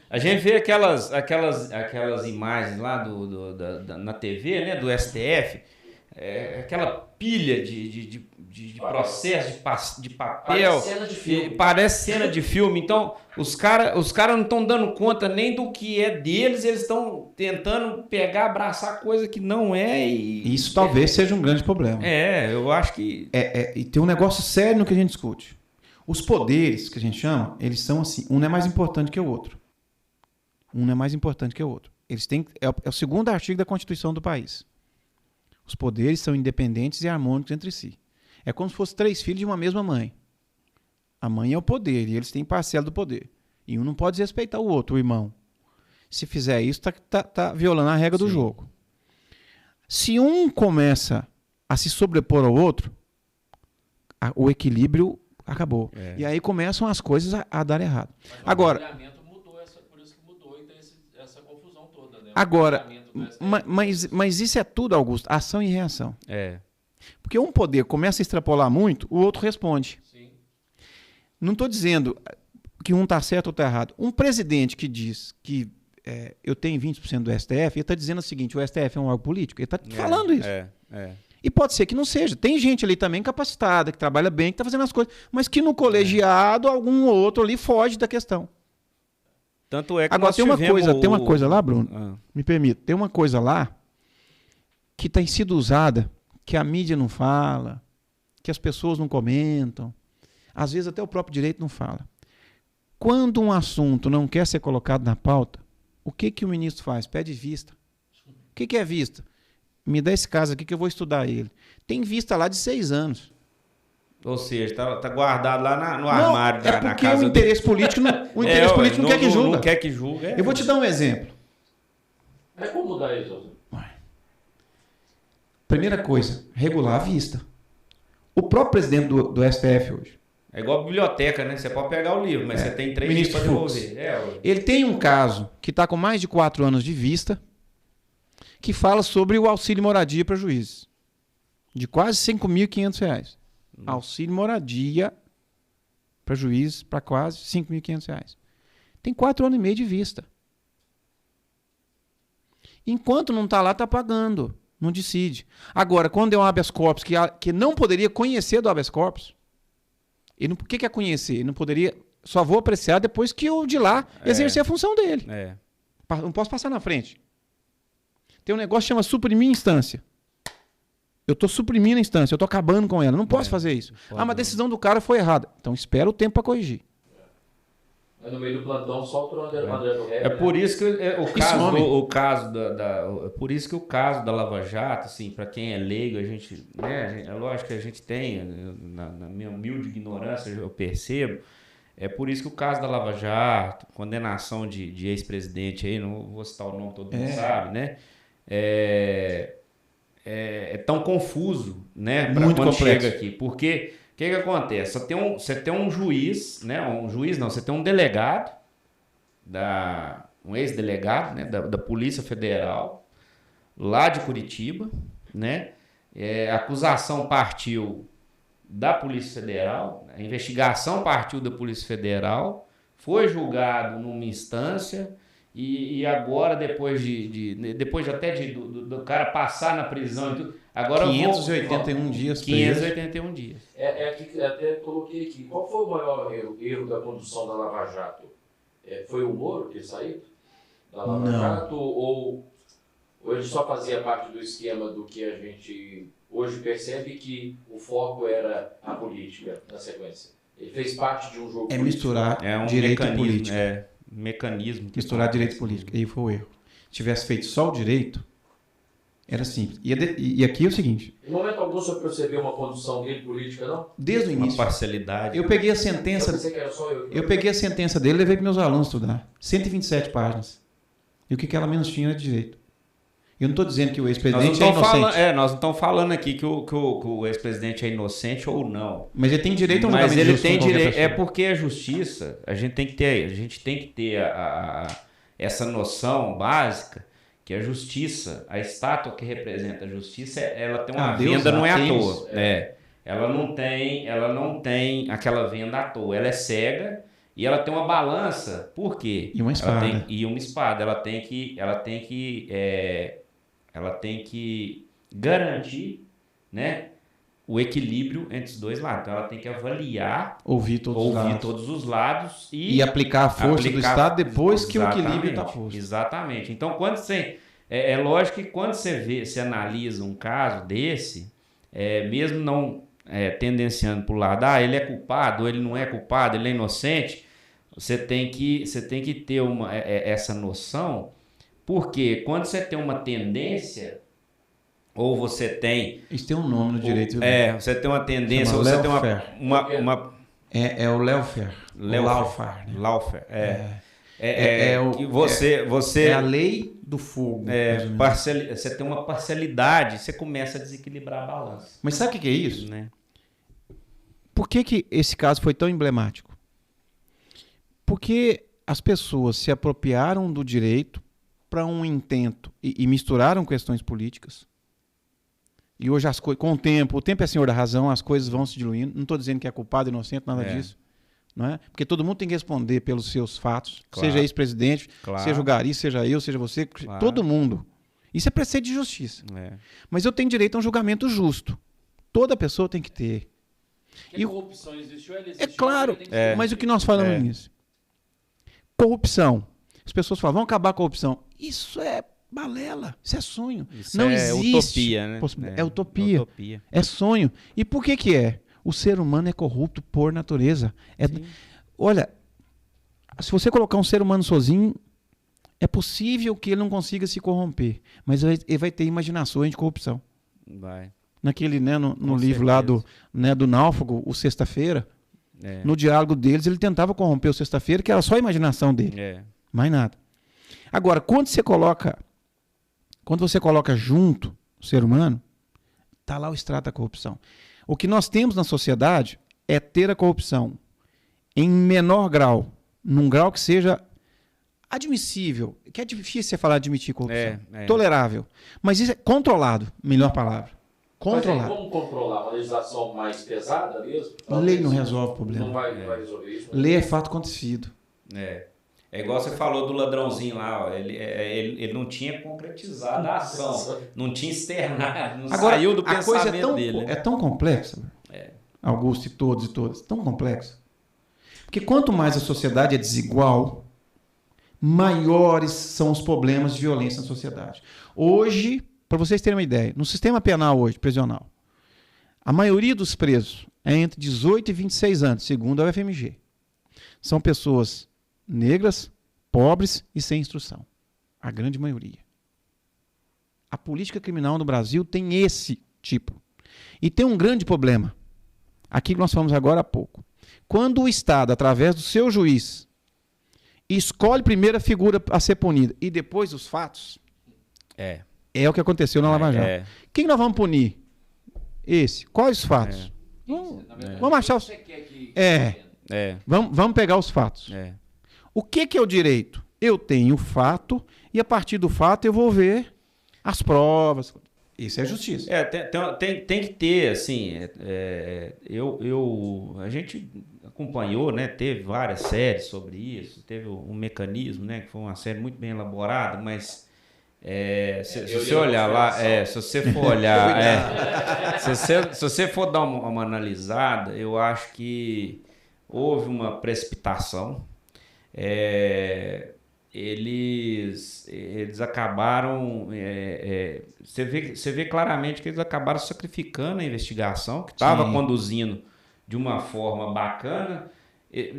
a gente vê aquelas imagens lá na TV, né, do STF, aquela pilha de processo, de papel. Parece cena de filme. Parece cena de filme. Então, os cara não estão dando conta nem do que é deles, eles estão tentando pegar, abraçar coisa que não é. Isso talvez seja um grande problema. Eu acho que... E tem um negócio sério no que a gente discute. Os poderes, que a gente chama, eles são assim, um não é mais importante que o outro. Um não é mais importante que o outro. Eles têm, é o segundo artigo da Constituição do país. Os poderes são independentes e harmônicos entre si. É como se fossem 3 filhos de uma mesma mãe. A mãe é o poder e eles têm parcela do poder. E um não pode respeitar o outro, o irmão. Se fizer isso, tá violando a regra do jogo. Se um começa a se sobrepor ao outro, o equilíbrio acabou. E aí começam as coisas a dar errado. Agora, por isso que mudou e tem essa confusão toda, né? Agora, mas isso é tudo, Augusto, ação e reação. Porque um poder começa a extrapolar muito, o outro responde. Sim. Não estou dizendo que um está certo ou está errado. Um presidente que diz que eu tenho 20% do STF, ele está dizendo o seguinte, o STF é um órgão político. Ele está falando isso. E pode ser que não seja. Tem gente ali também capacitada, que trabalha bem, que está fazendo as coisas, mas que no colegiado, algum outro ali foge da questão. Tanto é que agora, nós tem uma coisa lá, Bruno, me permita, tem uma coisa lá que tem sido usada, que a mídia não fala, que as pessoas não comentam, às vezes até o próprio direito não fala. Quando um assunto não quer ser colocado na pauta, o que o ministro faz? Pede vista. O que é vista? Me dá esse caso aqui que eu vou estudar ele. Tem vista lá de 6 anos. Ou seja, tá guardado lá no armário da casa. Porque o interesse político não quer que julga. Não quer que julga. Eu vou te dar um exemplo. Mas como mudar isso? Primeira coisa, regular a vista. O próprio presidente do STF hoje. É igual a biblioteca, né? Você pode pegar o livro, mas você tem 3 dias para devolver. Ele tem um caso que está com mais de 4 anos de vista, que fala sobre o auxílio moradia para juízes. De quase R$5.500. Auxílio moradia para juízes para quase R$5.500. Tem 4 anos e meio de vista. Enquanto não está lá, está pagando. Não decide. Agora, quando é um habeas corpus que não poderia conhecer do habeas corpus, ele não, o que é conhecer? Ele não poderia... Só vou apreciar depois que eu de lá exercer a função dele. Não posso passar na frente. Tem um negócio que chama suprimir instância. Eu estou suprimindo a instância, eu estou acabando com ela. Não posso fazer isso. Mas a decisão do cara foi errada. Então espera o tempo para corrigir. No meio do plantão, solta o André do Ré. É por isso que por isso que o caso da Lava Jato, assim, para quem é leigo, a gente, né, é lógico que a gente tem, na minha humilde ignorância, eu percebo, é por isso que o caso da Lava Jato, condenação de ex-presidente aí, não vou citar o nome, todo mundo sabe, né? É tão confuso, né, para quando complexo. Chega aqui, porque o que acontece? Você tem um juiz, né, você tem um delegado, um ex-delegado, né, da Polícia Federal, lá de Curitiba, né, a acusação partiu da Polícia Federal, a investigação partiu da Polícia Federal, foi julgado numa instância e agora, depois do cara passar na prisão e tudo, agora 581 dias. 581 dias. Aqui, até coloquei aqui. Qual foi o maior erro da condução da Lava Jato? Foi o Moro ter saído da Lava Jato? Ou ele só fazia parte do esquema do que a gente hoje percebe que o foco era a política na sequência? Ele fez parte de um jogo político. Misturar direito e política. Mecanismo. Misturar direito e política. Aí foi o erro. Se tivesse feito só o direito, Era simples. E aqui é o seguinte. Em momento algum, o senhor percebeu uma condução dele política, não? Desde o Uma início. parcialidade. Eu peguei a Eu sentença. pensei que era só eu. Eu peguei a sentença dele e levei para meus alunos estudar. 127 páginas. E o que ela menos tinha era direito. Eu não estou dizendo que o ex-presidente é inocente. Nós não estamos falando aqui que o ex-presidente é inocente ou não. Mas ele tem direito a um Mas julgamento ele justo tem com qualquer direito. pessoa. É porque a justiça, a gente tem que ter essa noção básica que a justiça, a estátua que representa a justiça, ela tem uma Deus, venda, não é à Artemis. toa. Ela não tem aquela venda à toa. Ela é cega e ela tem uma balança. Por quê? E uma espada. E uma espada. Ela tem que garantir, né, o equilíbrio entre os dois lados. Então ela tem que avaliar, Ouvir todos os lados e aplicar a força do Estado depois que o equilíbrio está posto. Exatamente. Então, quando você... É lógico que quando você analisa um caso desse, mesmo não tendenciando para o lado, ele é culpado, ou ele não é culpado, ele é inocente, você tem que ter essa noção, porque quando você tem uma tendência, ou você tem... Isso tem um nome no direito. você tem uma tendência, Chama ou você tem lawfare. uma É o lawfare. Lawfare. Né? Lawfare. Que você é a lei do fogo. mais ou menos. você tem uma parcialidade, você começa a desequilibrar a balança. Mas sabe o que é isso? Né? Por que esse caso foi tão emblemático? Porque as pessoas se apropriaram do direito para um intento e misturaram questões políticas. E hoje as coisas, com o tempo é senhor da razão, as coisas vão se diluindo. Não estou dizendo que é culpado, inocente, nada disso. Não é? Porque todo mundo tem que responder pelos seus fatos, Claro. seja ex-presidente, Claro. seja o Gari, seja eu, seja você, Claro. todo mundo. Isso é preceito de justiça. Mas eu tenho direito a um julgamento justo. Toda pessoa tem que ter. Que a corrupção existiu, ela existiu. É claro, tem que ser mas o que nós falamos nisso? Corrupção. As pessoas falam, vamos acabar com a corrupção. Isso é balela, isso é sonho. Isso não é existe utopia, né? É utopia. É sonho. E por que é? O ser humano é corrupto por natureza. Olha, se você colocar um ser humano sozinho, é possível que ele não consiga se corromper, mas ele vai ter imaginações de corrupção. Vai. Naquele, né, no livro lá do Náufrago, o Sexta-feira, no diálogo deles, ele tentava corromper o Sexta-feira, que era só a imaginação dele. Mais nada. Agora, quando você coloca junto o ser humano, está lá o extrato da corrupção. O que nós temos na sociedade é ter a corrupção em menor grau, num grau que seja admissível, que é difícil você falar admitir corrupção, tolerável, mas isso é controlado, melhor palavra. Controlado. Mas como controlar uma legislação mais pesada mesmo? Lei não resolve o problema. Não vai resolver isso. Lei é fato acontecido. É igual você falou do ladrãozinho lá, ó. Ele não tinha concretizado a ação, não tinha externado, não Agora, saiu do a coisa pensamento dele. é tão complexa, Augusto e todas, tão complexa. Porque quanto mais a sociedade é desigual, maiores são os problemas de violência na sociedade. Hoje, para vocês terem uma ideia, no sistema penal hoje, prisional, a maioria dos presos é entre 18 e 26 anos, segundo a UFMG. São pessoas negras, pobres e sem instrução. A grande maioria. A política criminal no Brasil tem esse tipo. E tem um grande problema. Aqui que nós falamos agora há pouco. Quando o Estado, através do seu juiz, escolhe primeiro a figura a ser punida e depois os fatos, é o que aconteceu na Lava Jato. Quem nós vamos punir? Esse. Quais os fatos? Vamos achar os... Vamos pegar os fatos. O que é o direito? Eu tenho o fato e a partir do fato eu vou ver as provas. Isso é justiça. Tem que ter, assim, a gente acompanhou, né, teve várias séries sobre isso, teve um mecanismo, né, que foi uma série muito bem elaborada, mas se você olhar lá, se você for olhar, se você for dar uma analisada, eu acho que houve uma precipitação. Eles acabaram... você vê claramente que eles acabaram sacrificando a investigação, que estava conduzindo de uma forma bacana,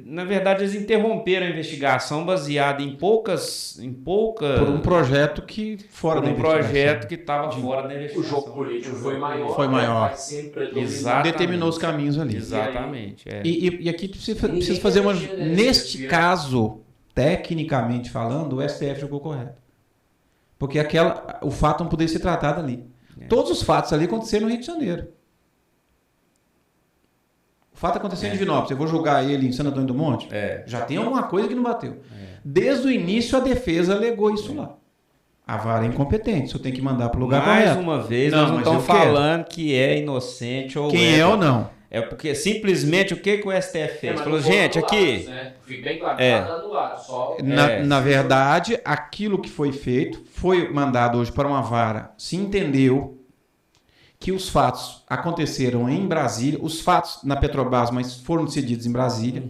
Na verdade, eles interromperam a investigação baseada em poucas... Por um projeto que estava fora da investigação. O jogo político foi maior. Foi maior. Exatamente. Determinou os caminhos ali. Exatamente. E aqui precisa fazer uma... Neste caso, tecnicamente falando, o STF jogou correto. Porque o fato não poderia ser tratado ali. Todos os fatos ali aconteceram no Rio de Janeiro. O fato aconteceu em Divinópolis, eu vou julgar ele em Santo Antônio do Monte? Já tem alguma coisa que não bateu. Desde o início, a defesa alegou isso lá. A vara é incompetente, você tem que mandar para o lugar correto. Mais uma vez, nós não estamos falando que é inocente ou quem é ou não. É porque simplesmente o que o STF fez? Falou, gente, aqui... Né? Fica bem claro, tá anulado, só... Na verdade, aquilo que foi feito, foi mandado hoje para uma vara, se entendeu que os fatos aconteceram em Brasília, os fatos na Petrobras, mas foram decididos em Brasília,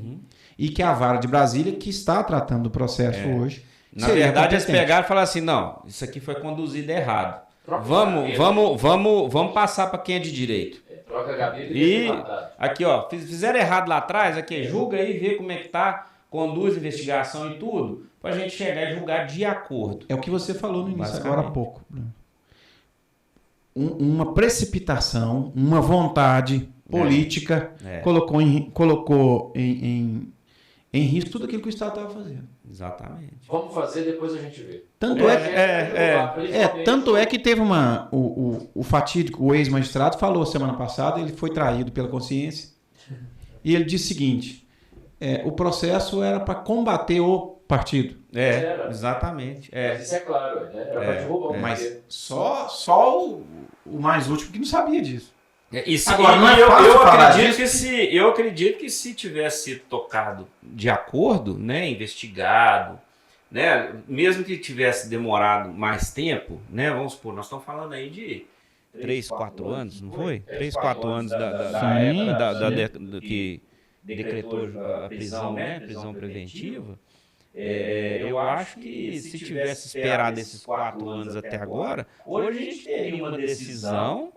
e que a vara de Brasília, que está tratando do processo hoje... Na verdade, eles pegaram e falaram assim, não, isso aqui foi conduzido errado. Vamos passar para quem é de direito. Troca a gaveta e aqui, ó, fizeram errado lá atrás, aqui, julga aí, vê como é que tá, conduz a investigação e tudo, pra gente chegar e julgar de acordo. É o que você falou no início, agora há pouco. Uma precipitação, uma vontade política colocou em risco tudo aquilo que o Estado estava fazendo. Exatamente. Vamos fazer, depois a gente vê. Tanto é que teve o fatídico, o ex-magistrado falou semana passada, ele foi traído pela consciência, e ele disse o seguinte, o processo era para combater o partido. Exatamente. Isso é claro, né? Era para derrubar o mas só o mais último que não sabia disso. Agora, eu acredito que se tivesse sido tocado de acordo, né, investigado, né, mesmo que tivesse demorado mais tempo, né, vamos supor, nós estamos falando aí de 3, 4 anos, não foi? 3, 4 anos da época que decretou a prisão, né, prisão preventiva. Eu acho que se tivesse esperado esses 4 anos até agora, hoje a gente teria uma decisão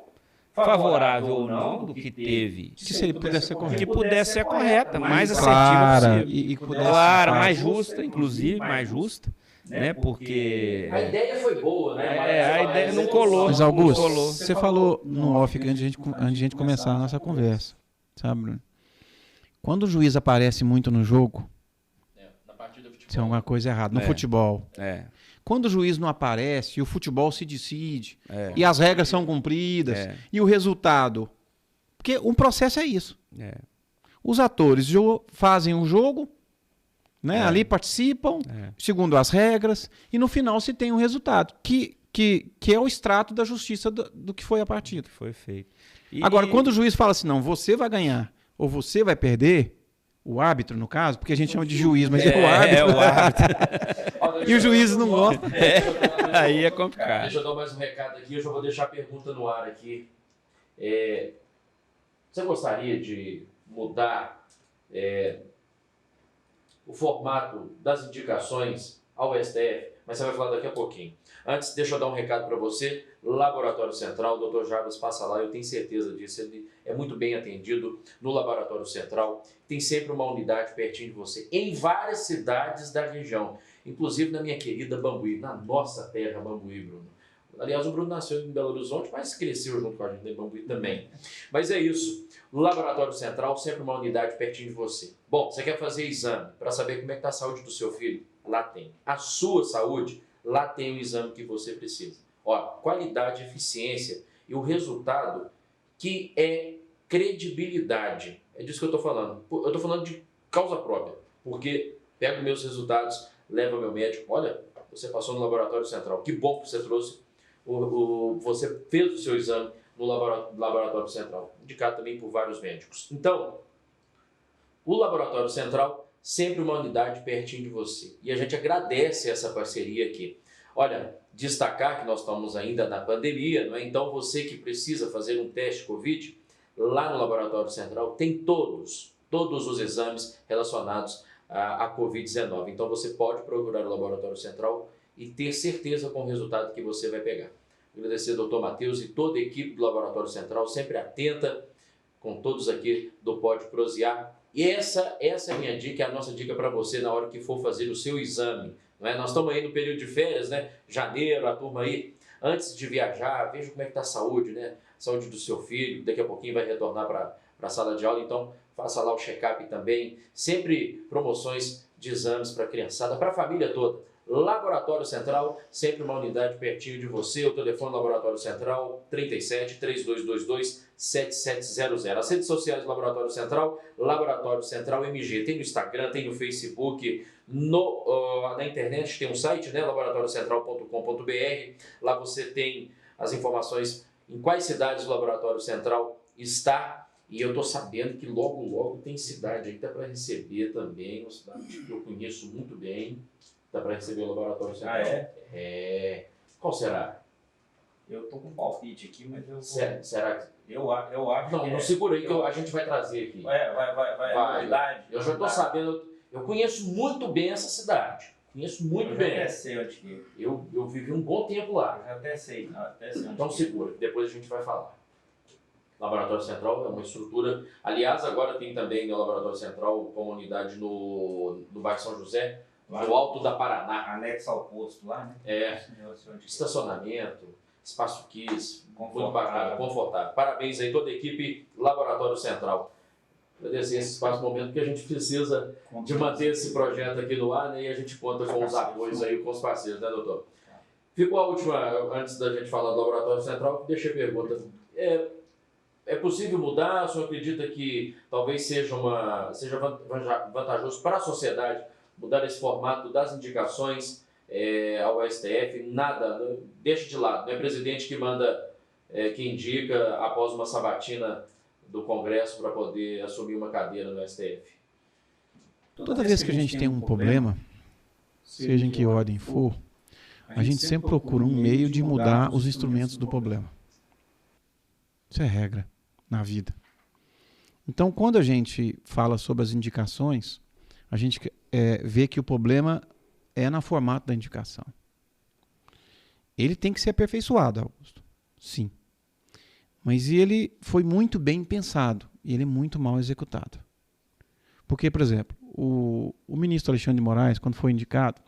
favorável ou não do que teve, que pudesse ser correta, que pudesse ser correta, mais assertiva possível, clara, mais justa, inclusive mais justa, né? Porque a ideia foi boa, né? A ideia não colou. Mas Augusto, você falou no off antes de a gente começar a nossa conversa, sabe, Bruno? Quando o juiz aparece muito no jogo, na partida do futebol, tem alguma coisa errada no futebol. Quando o juiz não aparece, o futebol se decide, e as regras são cumpridas, e o resultado... Porque um processo é isso. Os atores fazem um jogo, né, ali participam, segundo as regras, e no final se tem um resultado, que é o extrato da justiça do que foi a partida. Foi feito. Agora, quando o juiz fala assim, não, você vai ganhar, ou você vai perder... O árbitro, no caso, porque a gente chama de juiz, mas é o árbitro. E os juízes não gostam. Aí é complicado. Deixa eu dar mais um recado aqui, eu já vou deixar a pergunta no ar aqui. Você gostaria de mudar o formato das indicações ao STF? Mas você vai falar daqui a pouquinho. Antes, deixa eu dar um recado para você. Laboratório Central, o Dr. Jarbas passa lá, eu tenho certeza disso. Ele é muito bem atendido no Laboratório Central. Tem sempre uma unidade pertinho de você, em várias cidades da região. Inclusive na minha querida Bambuí, na nossa terra Bambuí, Bruno. Aliás, o Bruno nasceu em Belo Horizonte, mas cresceu junto com a gente em Bambuí também. Mas é isso. Laboratório Central, sempre uma unidade pertinho de você. Bom, você quer fazer exame para saber como é que está a saúde do seu filho? Lá tem. A sua saúde, lá tem o exame que você precisa. Ó, qualidade, eficiência e o resultado que é credibilidade. É disso que eu estou falando. Eu estou falando de causa própria, porque pego meus resultados, levo ao meu médico. Olha, você passou no Laboratório Central. Que bom que você trouxe. Você fez o seu exame no Laboratório Central, indicado também por vários médicos. Então, o Laboratório Central, sempre uma unidade pertinho de você. E a gente agradece essa parceria aqui. Olha, destacar que nós estamos ainda na pandemia, não é? Então você que precisa fazer um teste Covid, lá no Laboratório Central tem todos os exames relacionados à Covid-19. Então você pode procurar o Laboratório Central e ter certeza com o resultado que você vai pegar. Agradecer ao Dr. Matheus e toda a equipe do Laboratório Central, sempre atenta com todos aqui do Pode Prosear. E essa é a minha dica, é a nossa dica para você na hora que for fazer o seu exame. Não é? Nós estamos aí no período de férias, né? Janeiro, a turma aí, antes de viajar, veja como é que está a saúde, né? Saúde do seu filho, daqui a pouquinho vai retornar para a sala de aula, então faça lá o check-up também. Sempre promoções de exames para a criançada, para a família toda. Laboratório Central, sempre uma unidade pertinho de você. O telefone do Laboratório Central, 37-3222-7700. As redes sociais do Laboratório Central MG. Tem no Instagram, tem no Facebook, na internet tem um site, né, laboratoriocentral.com.br. Lá você tem as informações em quais cidades o Laboratório Central está. E eu estou sabendo que logo tem cidade aí que dá para receber também, uma cidade que eu conheço muito bem. Dá para receber o Laboratório Central. É? Qual será? Eu tô com um palpite aqui, mas eu vou... Será que... Eu acho não, que não segura aí que a gente vai trazer aqui. Vai. Novidade. Eu já estou sabendo, eu conheço muito bem essa cidade. Conheço muito bem. Eu até sei onde que é. Eu vivi um bom tempo lá. Eu até sei onde então segura, depois a gente vai falar. Laboratório Central é uma estrutura... Aliás, agora tem também no Laboratório Central como unidade no bairro São José, lá no Alto da Paraná. Anexo ao posto lá, né? Estacionamento, espaço Kiss, muito bacana, confortável. Parabéns aí toda a equipe Laboratório Central. Agradecer esse espaço, momento que a gente precisa de manter esse projeto aqui no ar, né? E a gente conta com os apoios aí, com os parceiros, né, doutor? Ficou a última, antes da gente falar do Laboratório Central, deixei a pergunta. É possível mudar? O senhor acredita que talvez seja vantajoso para a sociedade mudar esse formato das indicações ao STF? Nada, deixa de lado. Não é presidente que manda, que indica após uma sabatina do Congresso para poder assumir uma cadeira no STF. Toda vez que a gente tem um problema, seja em que ordem for, a gente sempre procura um meio de mudar os instrumentos do problema. Isso é regra na vida. Então, quando a gente fala sobre as indicações, a gente vê que o problema é no formato da indicação. Ele tem que ser aperfeiçoado, Augusto. Sim. Mas ele foi muito bem pensado e ele é muito mal executado. Porque, por exemplo, o ministro Alexandre de Moraes, quando foi indicado,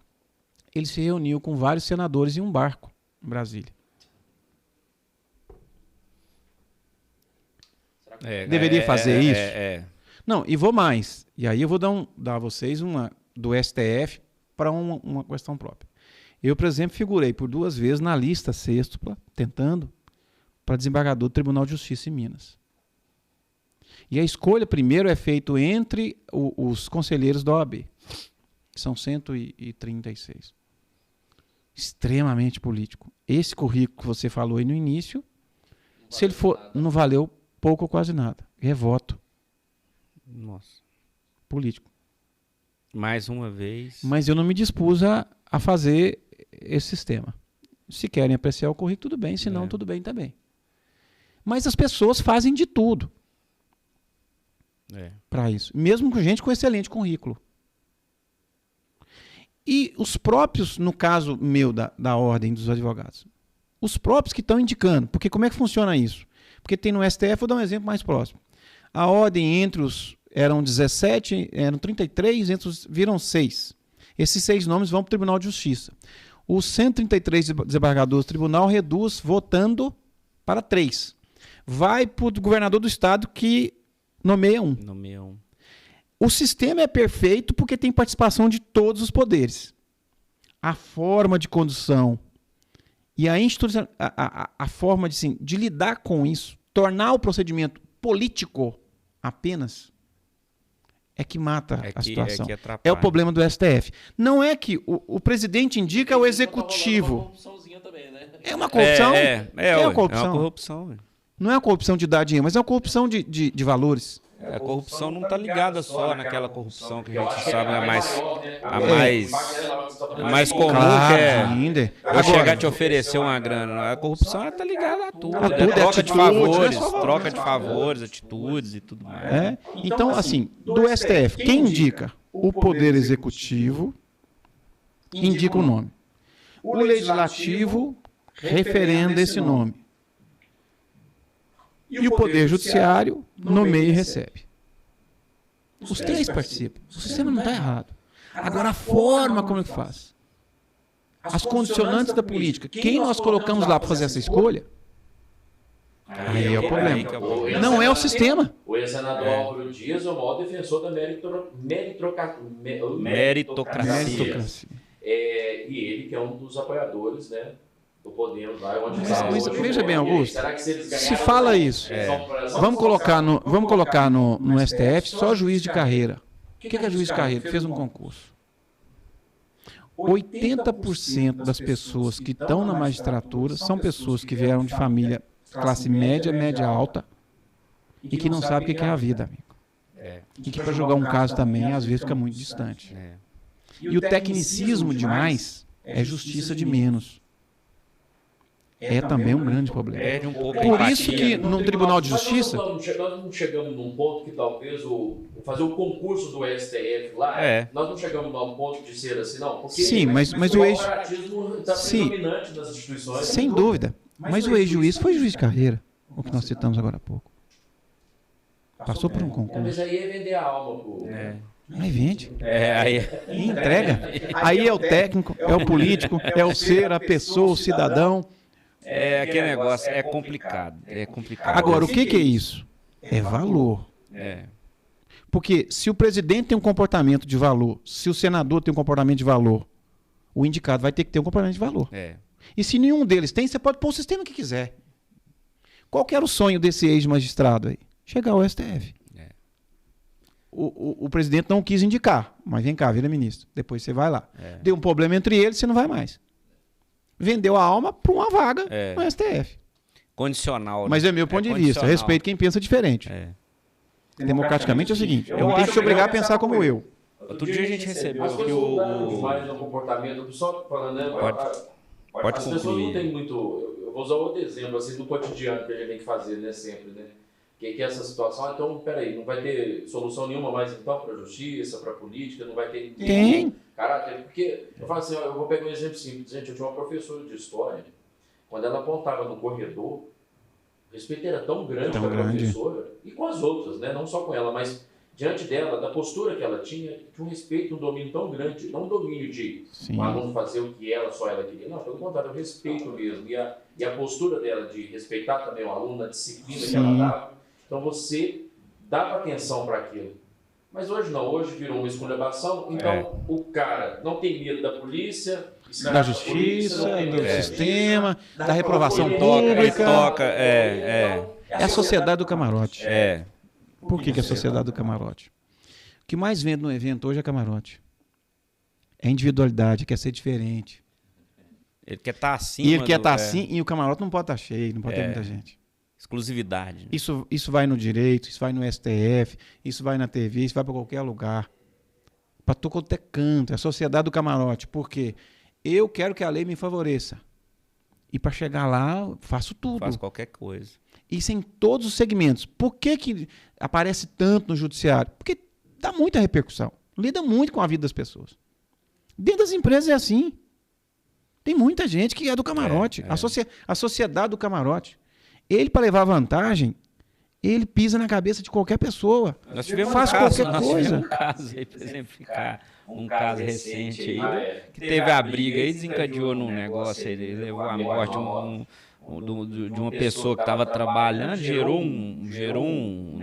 ele se reuniu com vários senadores em um barco em Brasília. Deveria fazer isso? Não, e vou mais. E aí eu vou dar a vocês uma do STF para uma questão própria. Eu, por exemplo, figurei por 2 vezes na lista sextupla, tentando, para desembargador do Tribunal de Justiça em Minas. E a escolha primeiro é feita entre os conselheiros da OAB, que são 136. Extremamente político. Esse currículo que você falou aí no início, se ele for, não valeu pouco ou quase nada. Revoto. Nossa. Político. Mais uma vez. Mas eu não me dispus a fazer esse sistema. Se querem apreciar o currículo, tudo bem. Se não, tudo bem também. Mas as pessoas fazem de tudo para isso. Mesmo com gente com excelente currículo. E os próprios, no caso meu da Ordem dos Advogados, os próprios que estão indicando. Porque como é que funciona isso? Porque tem no STF, vou dar um exemplo mais próximo. A ordem eram 17, eram 33, viram 6. Esses 6 nomes vão para o Tribunal de Justiça. Os 133 desembargadores do tribunal reduz votando para 3. Vai para o governador do estado que nomeia 1. O sistema é perfeito porque tem participação de todos os poderes. A forma de condução e a forma de lidar com isso, tornar o procedimento político apenas, é que mata a situação. É o problema do STF. Não é que o presidente indica o executivo. É uma corrupção. É uma corrupção. Não é uma corrupção de dar dinheiro, mas é uma corrupção de valores. A corrupção não está ligada só naquela corrupção que a gente sabe, a mais comum, que é chegar a te oferecer uma grana. A corrupção está ligada a tudo. Troca de favores, atitudes e tudo mais. Então, assim, do STF, quem indica? O Poder Executivo indica o nome. O Legislativo referenda esse nome. E o Poder Judiciário nomeia e recebe. Os três participam. O sistema não está errado. Agora, a forma como ele faz. As condicionantes da política. Quem nós colocamos lá para fazer essa escolha? Aí é o problema. Não é o sistema. O ex-senador Álvaro Dias é o maior defensor da Meritocracia. E ele que é um dos apoiadores, né, do Podemos lá. Mas veja bem, Augusto, será que se fala isso, vamos colocar no STF só juiz de carreira. O que é juiz de carreira? Fez um concurso. 80% das pessoas que estão na magistratura são pessoas que vieram de família classe média, média alta, e que não sabem o que é a vida, amigo. E que para julgar um caso também, às vezes, fica muito distante. E o tecnicismo demais é justiça de menos. É também um grande problema. Por isso que no Tribunal de Justiça... Nós não chegamos num ponto que talvez fazer o concurso do STF lá, nós não chegamos num ponto de ser assim, não. Porque sim, mas o ex... está predominante nas instituições. Sem dúvida. Mas o ex-juiz foi juiz de carreira, o que nós citamos agora há pouco. Passou por um concurso. Mas aí é vender a alma, pô. Aí vende. Aí e entrega. Aí é o técnico, é o político, é o ser, a pessoa, o cidadão. É aquele negócio, é complicado. Agora, o que é isso? É valor. Porque se o presidente tem um comportamento de valor, se o senador tem um comportamento de valor, o indicado vai ter que ter um comportamento de valor. E se nenhum deles tem, você pode pôr o sistema que quiser. Qual que era o sonho desse ex-magistrado aí? Chegar ao STF. O presidente não quis indicar, mas vem cá, vira ministro. Depois você vai lá. Deu um problema entre eles, você não vai mais. Vendeu a alma para uma vaga no STF. Condicional. Mas é meu ponto de vista. Eu respeito quem pensa diferente. Democraticamente é o seguinte, eu não tenho que te obrigar a pensar como eu. Outro dia a gente recebeu aqui o comportamento, só falando, né? Pode as concluir. pessoas não têm muito... Eu vou usar outro exemplo, assim, do cotidiano que a gente tem que fazer, né, sempre, né? Que é essa situação, então, peraí, não vai ter solução nenhuma mais, então, para a justiça, para a política, não vai ter... Tem. Caráter, porque, eu falo assim, eu vou pegar um exemplo simples, gente, eu tinha uma professora de história, quando ela apontava no corredor, o respeito era tão grande com a professora, e com as outras, né, não só com ela, mas diante dela, da postura que ela tinha um respeito, um domínio tão grande, não um domínio de o aluno fazer o que só ela queria, não, pelo contrário, o respeito mesmo, e a postura dela de respeitar também o aluno, a disciplina que ela dava, então você dava atenção para aquilo. Mas hoje não, hoje virou uma esculhambação, então o cara não tem medo da polícia, da justiça, do sistema, da reprovação pública. É a sociedade do camarote. Por que é a sociedade do camarote? O que mais vende no evento hoje é camarote. É individualidade, quer ser diferente. Ele quer estar assim. E ele quer estar assim, e o camarote não pode estar cheio, não pode ter muita gente. Exclusividade. Né? Isso vai no direito, isso vai no STF, isso vai na TV, isso vai para qualquer lugar. Para todo quanto é canto. É a sociedade do camarote. Por quê? Eu quero que a lei me favoreça. E para chegar lá, faço tudo. Faço qualquer coisa. Isso em todos os segmentos. Por que aparece tanto no judiciário? Porque dá muita repercussão. Lida muito com a vida das pessoas. Dentro das empresas é assim. Tem muita gente que é do camarote. A sociedade do camarote. Ele, para levar vantagem, ele pisa na cabeça de qualquer pessoa. Nós tivemos qualquer coisa. Um caso aí, para exemplificar, um caso recente aí, que teve a briga aí, desencadeou num negócio aí, levou à morte de uma pessoa que estava trabalhando, gerou um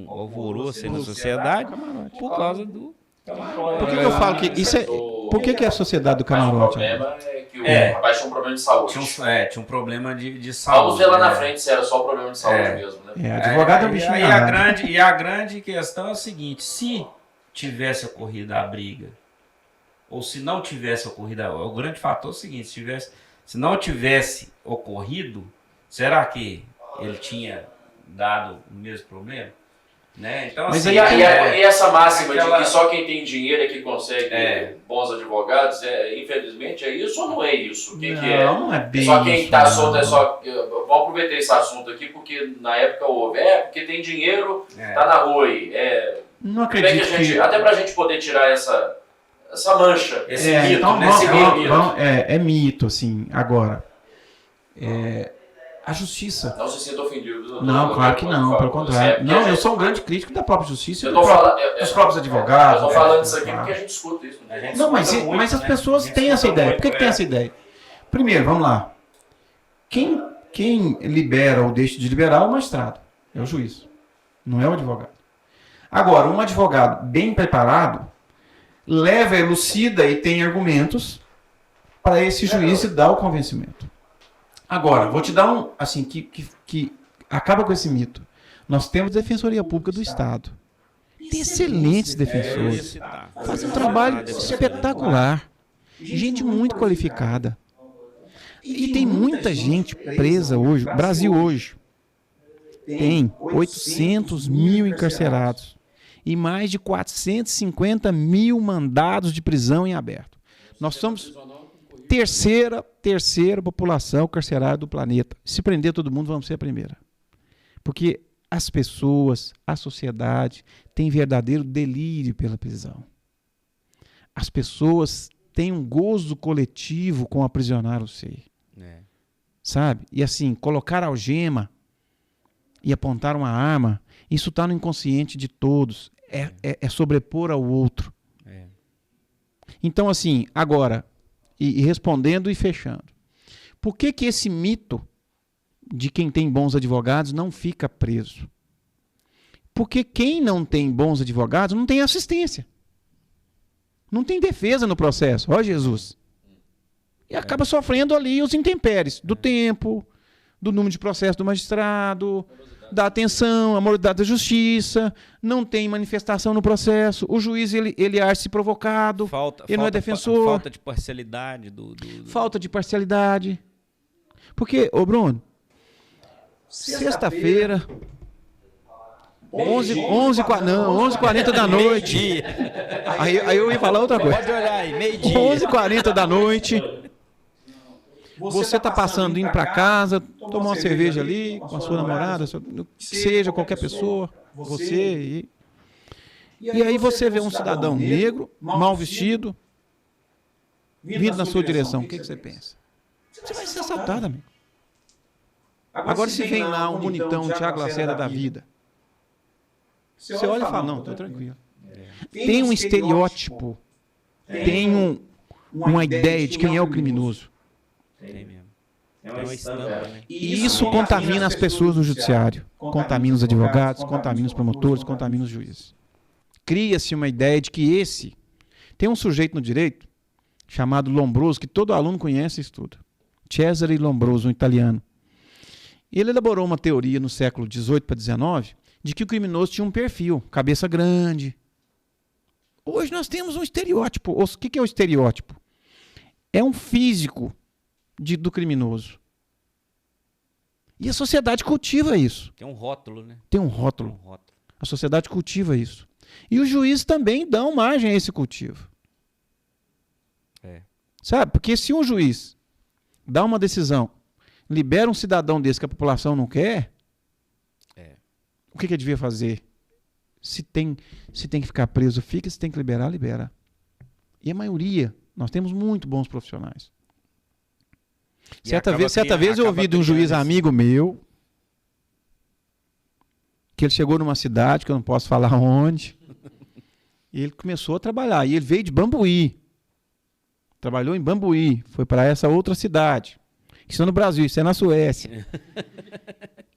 alvoroço aí na sociedade por causa do... Por que eu falo que isso é... Por que é a sociedade do camarote? O rapaz tinha um problema de saúde. Tinha um problema de saúde. Vamos ver lá na frente se era só problema de saúde mesmo, né? Advogado é um bichinho. E a grande questão é o seguinte, se tivesse ocorrido a briga, ou se não tivesse ocorrido, o grande fator é o seguinte, se não tivesse ocorrido, será que ele tinha dado o mesmo problema? Né? Então, mas assim, e essa máxima de que só quem tem dinheiro é que consegue bons advogados, infelizmente é isso ou não é isso? Não é bem só quem está solto é só... Vamos aproveitar esse assunto aqui, porque na época houve, porque tem dinheiro, tá na rua aí. Não acredito que... Até pra gente poder tirar essa mancha, esse mito, então, é mito, assim, agora. A justiça. Não se sinta ofendido. Não, claro que não, pelo contrário. Não, eu sou um grande crítico da própria justiça e dos próprios advogados. Eu tô falando isso aqui porque a gente escuta isso. Não, mas as pessoas têm essa ideia. Por que tem essa ideia? Primeiro, vamos lá. Quem libera ou deixa de liberar é o magistrado, é o juiz, não é o advogado. Agora, um advogado bem preparado leva, elucida e tem argumentos para esse juiz dar o convencimento. Agora, vou te dar assim, que acaba com esse mito. Nós temos Defensoria Pública do Estado. Tem excelentes defensores. Fazem um trabalho espetacular. Gente muito qualificada. E tem muita gente presa hoje. O Brasil hoje tem 800 mil encarcerados e mais de 450 mil mandados de prisão em aberto. Nós somos terceira população carcerária do planeta. Se prender todo mundo, vamos ser a primeira. Porque as pessoas, a sociedade, tem verdadeiro delírio pela prisão. As pessoas têm um gozo coletivo com aprisionar o ser. Sabe? E assim, colocar algema e apontar uma arma, isso está no inconsciente de todos. É sobrepor ao outro. Então, assim, agora, e respondendo e fechando. Por que esse mito de quem tem bons advogados não fica preso? Porque quem não tem bons advogados não tem assistência. Não tem defesa no processo. Ó Jesus. E acaba sofrendo ali os intempéries do tempo, do número de processo do magistrado, da atenção, a morosidade da justiça, não tem manifestação no processo, o juiz ele age-se provocado, ele não é defensor. Falta de parcialidade. Falta de parcialidade. Porque, ô Bruno, sexta-feira, 11h40 da noite. Aí eu ia falar outra coisa. Pode olhar aí, meio-dia. 11h40 da noite. Você está passando, indo para casa, tomar uma cerveja ali com a sua namorada, seja qualquer pessoa, você. E aí você vê um cidadão negro, mal vestido, vindo na sua direção. O que você pensa? Você vai ser assaltado, amigo. Agora se vem lá um bonitão, um Thiago Lacerda da vida, você olha e fala, não, estou tranquilo. Tem um estereótipo, tem uma ideia de quem é o criminoso. Tem mesmo. É uma estampa, né? E isso contamina as pessoas no judiciário, contamina os advogados, contamina os promotores, contamina os juízes. Cria-se uma ideia de que tem um sujeito no direito chamado Lombroso, que todo aluno conhece e estuda. Cesare Lombroso, um italiano. Ele elaborou uma teoria no século XVIII para XIX de que o criminoso tinha um perfil, cabeça grande. Hoje nós temos um estereótipo. O que é o estereótipo? É um físico do criminoso. E a sociedade cultiva isso. Tem um rótulo, né? Tem um rótulo. A sociedade cultiva isso. E os juízes também dão margem a esse cultivo. Sabe? Porque se um juiz dá uma decisão, libera um cidadão desse que a população não quer, o que devia fazer? Se tem que ficar preso, fica. Se tem que liberar, libera. E a maioria, nós temos muito bons profissionais. Certa vez eu ouvi de um juiz amigo meu que ele chegou numa cidade, que eu não posso falar onde, e ele começou a trabalhar. E ele veio de Bambuí. Trabalhou em Bambuí. Foi para essa outra cidade. Isso é no Brasil, isso é na Suécia.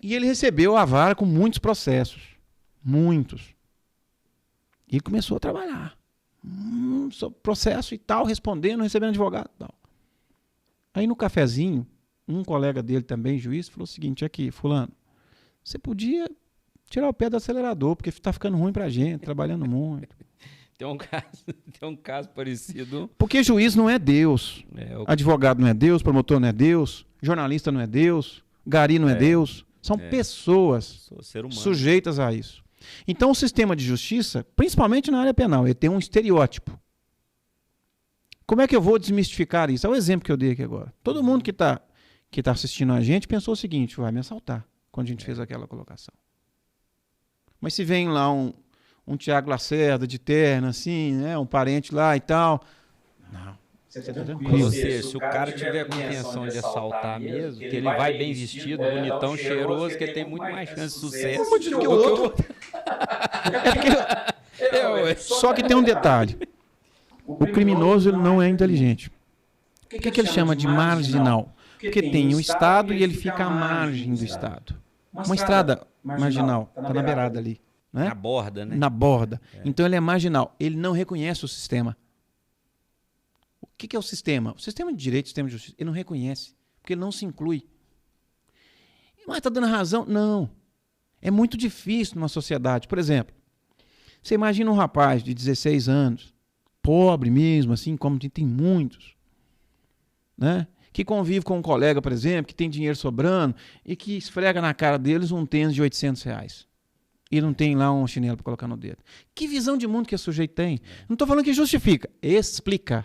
E ele recebeu a vara com muitos processos. Muitos. E ele começou a trabalhar. Processo e tal, respondendo, recebendo advogado e tal. Aí no cafezinho, um colega dele também, juiz, falou o seguinte: aqui, fulano, você podia tirar o pé do acelerador, porque está ficando ruim pra gente, trabalhando muito. Tem um caso parecido. Porque juiz não é Deus. Advogado não é Deus, promotor não é Deus, jornalista não é Deus, gari não é Deus. São pessoas sujeitas a isso. Então o sistema de justiça, principalmente na área penal, ele tem um estereótipo. Como é que eu vou desmistificar isso? É o exemplo que eu dei aqui agora. Todo mundo que tá assistindo a gente pensou o seguinte: vai me assaltar, quando a gente fez aquela colocação. Mas se vem lá um Thiago Lacerda de terno, assim, né, um parente lá e tal. Não. Você tá Ou tranquilo. seja, se o cara tiver com intenção de assaltar mesmo, que ele vai bem vestido, bonitão, cheiroso, que ele tem muito mais chance de sucesso Muito do que o outro. Só que tem um detalhe. O criminoso ele não é inteligente. O que ele chama de marginal? Porque tem o Estado e ele fica à margem do Estado. Uma estrada marginal, está na beirada ali. Né? na borda, né? Na borda. Então ele é marginal. Ele não reconhece o sistema. O que é o sistema? O sistema de direito, o sistema de justiça, ele não reconhece. Porque ele não se inclui. Mas está dando razão? Não. É muito difícil numa sociedade. Por exemplo, você imagina um rapaz de 16 anos, pobre mesmo, assim como tem muitos, né? Que convive com um colega, por exemplo, que tem dinheiro sobrando e que esfrega na cara deles um tênis de R$800. E não tem lá um chinelo para colocar no dedo. Que visão de mundo que esse sujeito tem? Não estou falando que justifica, explica.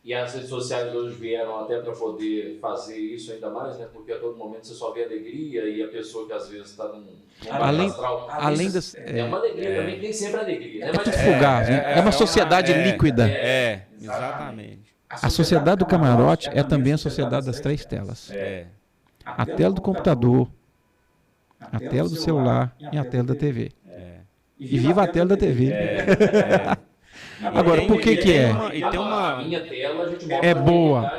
E as redes sociais hoje vieram até para poder fazer isso ainda mais, né? Porque a todo momento você só vê alegria e a pessoa que às vezes está num além das, é uma alegria também, nem sempre alegria, né? É tudo fugaz, né? É uma sociedade líquida. Exatamente. A sociedade do camarote é também a sociedade das 3 telas. A tela do computador, a tela do celular e a tela da TV. E viva a tela da TV. Agora, por que é? A minha tela, a gente mostra É boa,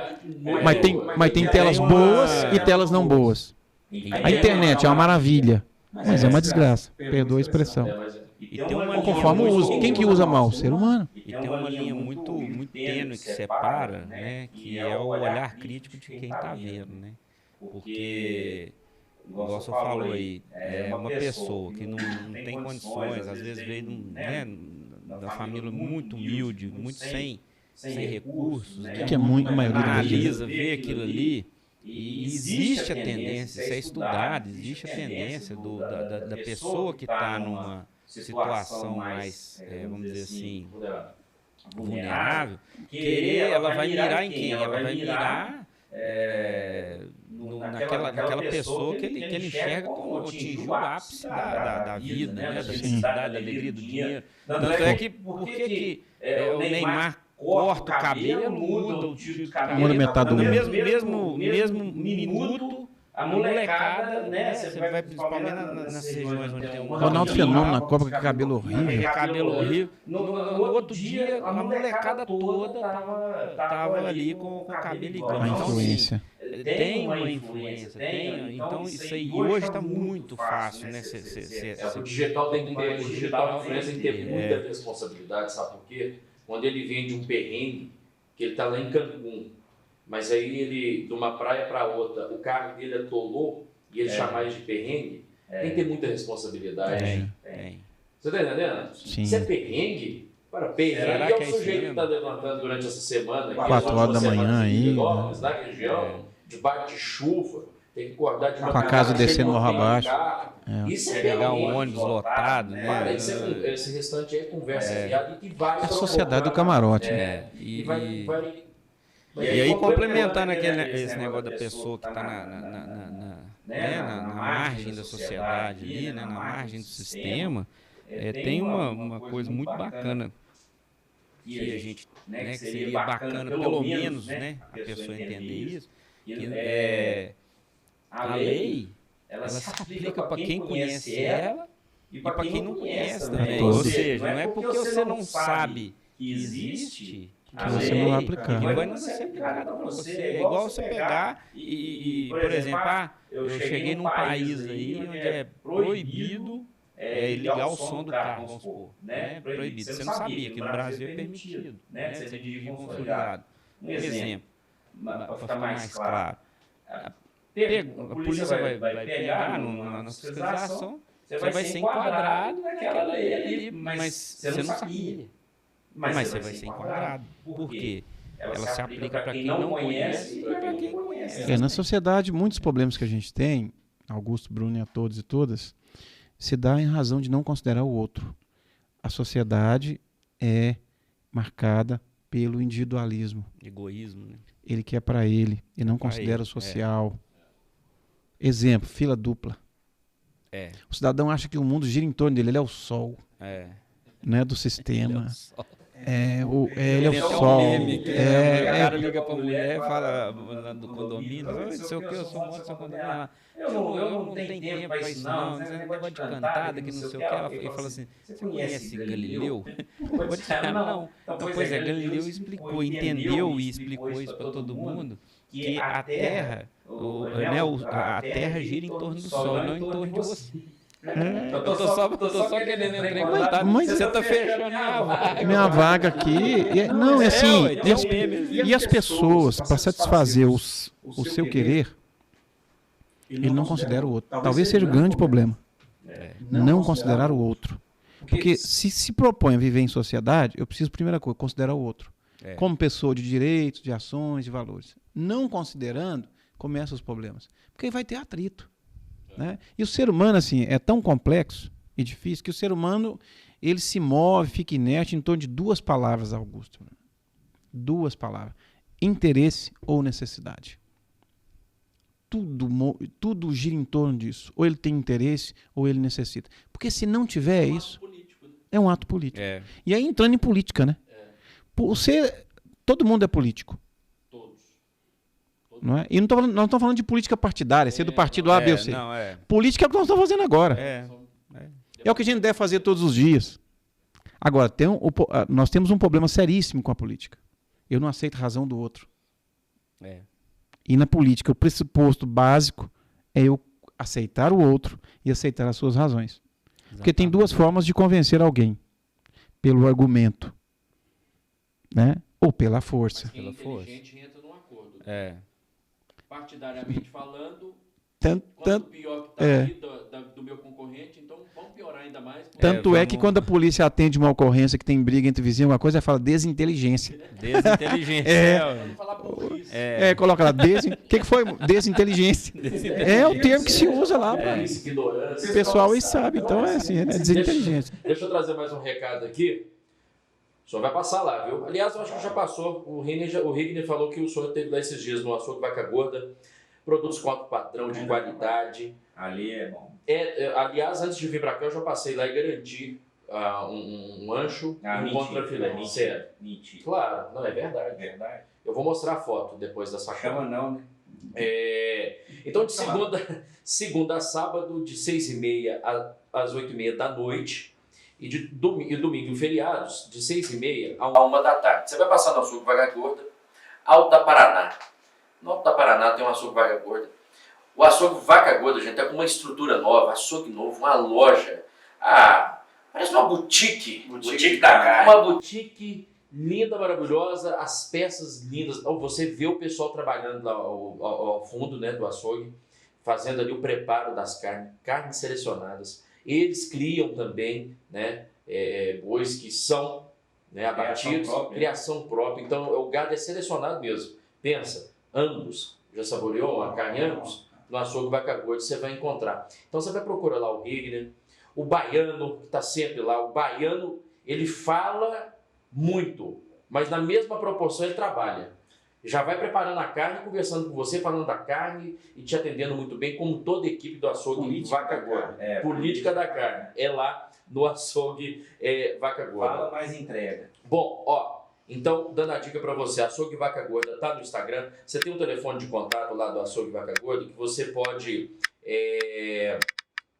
mas tem telas boas e telas não boas. A internet é uma maravilha, mas é uma desgraça. Perdoa a expressão. E tem uma Conforme o uso. Quem que usa mal? O ser humano. E tem uma linha muito tênue que separa, né? Que é o olhar crítico de quem está vendo, né? Porque, igual você falou aí, é uma pessoa que não tem condições, às vezes veio da família muito humilde, muito sem recursos, né? Que é muito, a maioria das vezes. Analisa, vê aquilo ali. E existe a tendência, isso é estudado, existe a tendência da pessoa que está numa situação mais, vamos dizer assim, vulnerável, ela vai mirar em quem? Ela vai mirar naquela pessoa que ele enxerga como atingiu o ápice da vida, né? Da felicidade, da alegria, do dinheiro. Tanto é que, por que o Neymar corta o cabelo, muda o tiro de cabelo, muda metade do no mesmo minuto, a molecada, né? Você vai principalmente nas regiões onde tem um Ronaldo Fenômeno na Copa com cabelo horrível. Cabelo horrível. No outro dia, a molecada toda tava ali com o cabelo igual. A Então, influência. assim, tem uma influência, então isso aí hoje está muito fácil, né? O digital tem que ter, o digital influência tem que ter muita responsabilidade, sabe por quê? Quando ele vende um perrengue, que ele está lá em Cancún, mas aí ele, de uma praia para outra, o carro dele atolou e ele chamar isso de perrengue, tem que ter muita responsabilidade. Tem. Você está entendendo? Sim. Se é perrengue, perrengue é o sujeito que está levantando durante essa semana. 4 horas da manhã aí. Na região, debaixo de chuva, tem que acordar de Com a casa descendo morro abaixo. Isso é Pegar um perrengue. ônibus lotado, né? Esse restante é conversa fiada e vai... É a sociedade do camarote. E vai E aí, complementando esse negócio da pessoa que está na margem da sociedade ali, né, na margem do sistema, tem uma coisa muito bacana que a gente, né, que seria bacana, pelo menos, né, a pessoa entender isso, que a lei, ela se aplica para quem conhece ela e para quem não conhece também. Ou seja, não é porque você não sabe que existe... Que você não vai aplicar. Que vai não ser aplicado para você. É igual você pegar por exemplo, eu cheguei num país aí onde é proibido ligar o som do carro, vamos supor. Né? Proibido. Você não sabia que no Brasil é permitido. Né? Você dirigir com foliado. Um exemplo, para ficar mais claro. A polícia vai pegar na fiscalização, você vai ser enquadrado naquela lei ali, mas você não sabia. Mas você vai ser enquadrado. Por quê? Ela se aplica para quem não conhece e para quem conhece. Na sociedade, muitos problemas que a gente tem, Augusto, Bruno e a todos e todas, se dá em razão de não considerar o outro. A sociedade é marcada pelo individualismo. Egoísmo, né? Ele quer para ele e não considera o social. Exemplo, fila dupla. O cidadão acha que o mundo gira em torno dele, ele é o sol. Né, do sistema. Ele é Tem o até um sol. meme que o cara liga pra mulher e fala lá do condomínio, não sei o que, eu sou moço do seu condomínio. Eu não tenho tempo pra isso não, esse negócio de cantada que não sei o que. Ele fala assim, você conhece Galileu? Não. Então, pois é, Galileu explicou, entendeu e explicou isso pra todo mundo, que a Terra, a Terra gira em torno do Sol, não em torno de você. Eu tô só querendo entrar em contato, mas você tá fechando minha vaga aqui. Não, é assim. E as pessoas, para satisfazer o seu querer, ele não considera o outro. Talvez seja o grande problema. Não considerar o outro. Porque se propõe a viver em sociedade, eu preciso, primeira coisa, considerar o outro. Como pessoa de direitos, de ações, de valores. Não considerando, começam os problemas. Porque aí vai ter atrito. Né? E o ser humano assim é tão complexo e difícil que o ser humano ele se move, fica inerte em torno de 2 palavras, Augusto. 2 palavras: interesse ou necessidade. Tudo gira em torno disso. Ou ele tem interesse ou ele necessita. Porque se não tiver isso, é um ato político. E aí entrando em política, né? Todo mundo é político. Não é? E nós não estamos falando de política partidária, ser do partido A, B ou C. Política é o que nós estamos fazendo agora. É o que a gente deve fazer todos os dias. Agora, nós temos um problema seríssimo com a política. Eu não aceito a razão do outro. E na política, o pressuposto básico é eu aceitar o outro e aceitar as suas razões. Porque tem 2 formas de convencer alguém. Pelo argumento, né? Ou pela força. Mas quem é inteligente entra num acordo. Partidariamente falando, quanto pior que está ali do meu concorrente, então vamos piorar ainda mais. Tanto que quando a polícia atende uma ocorrência que tem briga entre vizinhos, uma coisa, ela fala desinteligência. Vamos falar burrice. Coloca lá, o que foi? Desinteligência. É o termo que se usa lá. O pessoal aí sabe, então é assim, desinteligência. Deixa eu trazer mais um recado aqui. O senhor vai passar lá, viu? Aliás, eu acho que já passou. O Rigner falou que o senhor teve lá esses dias no Açougue Vaca Gorda. Produtos com alto padrão de qualidade. Ali é bom. Aliás, antes de vir para cá, eu já passei lá e garanti um ancho e um contrafilé. Sério. Mentira. Claro, não, é verdade. Eu vou mostrar a foto depois dessa Chama não, né? Então, de segunda a sábado, de 6h30 às 8h30 da noite. E domingo e feriados, de 6h30 a 1 da tarde. Você vai passar no Açougue Vaca Gorda, Alto da Paraná. No Alto da Paraná tem um Açougue Vaca Gorda. O Açougue Vaca Gorda, gente, tá com uma estrutura nova, açougue novo, uma loja. Parece uma boutique. Boutique da carne. Uma boutique linda, maravilhosa, as peças lindas. Você vê o pessoal trabalhando lá ao fundo, né, do açougue, fazendo ali o preparo das carnes selecionadas. Eles criam também, né, bois que são, né, abatidos, criação própria. Então o gado é selecionado mesmo. Pensa, Angus, já saboreou uma carne Angus? No Açougue Vaca Gorda você vai encontrar. Então você vai procurar lá o Rigner, o baiano que está sempre lá. O baiano, ele fala muito, mas na mesma proporção ele trabalha. Já vai preparando a carne, conversando com você, falando da carne e te atendendo muito bem, como toda a equipe do Açougue Vaca Gorda. Política da carne. É lá no Açougue Vaca Gorda. Fala mais entrega. Bom, então, dando a dica para você, Açougue Vaca Gorda tá no Instagram. Você tem um telefone de contato lá do Açougue Vaca Gorda que você pode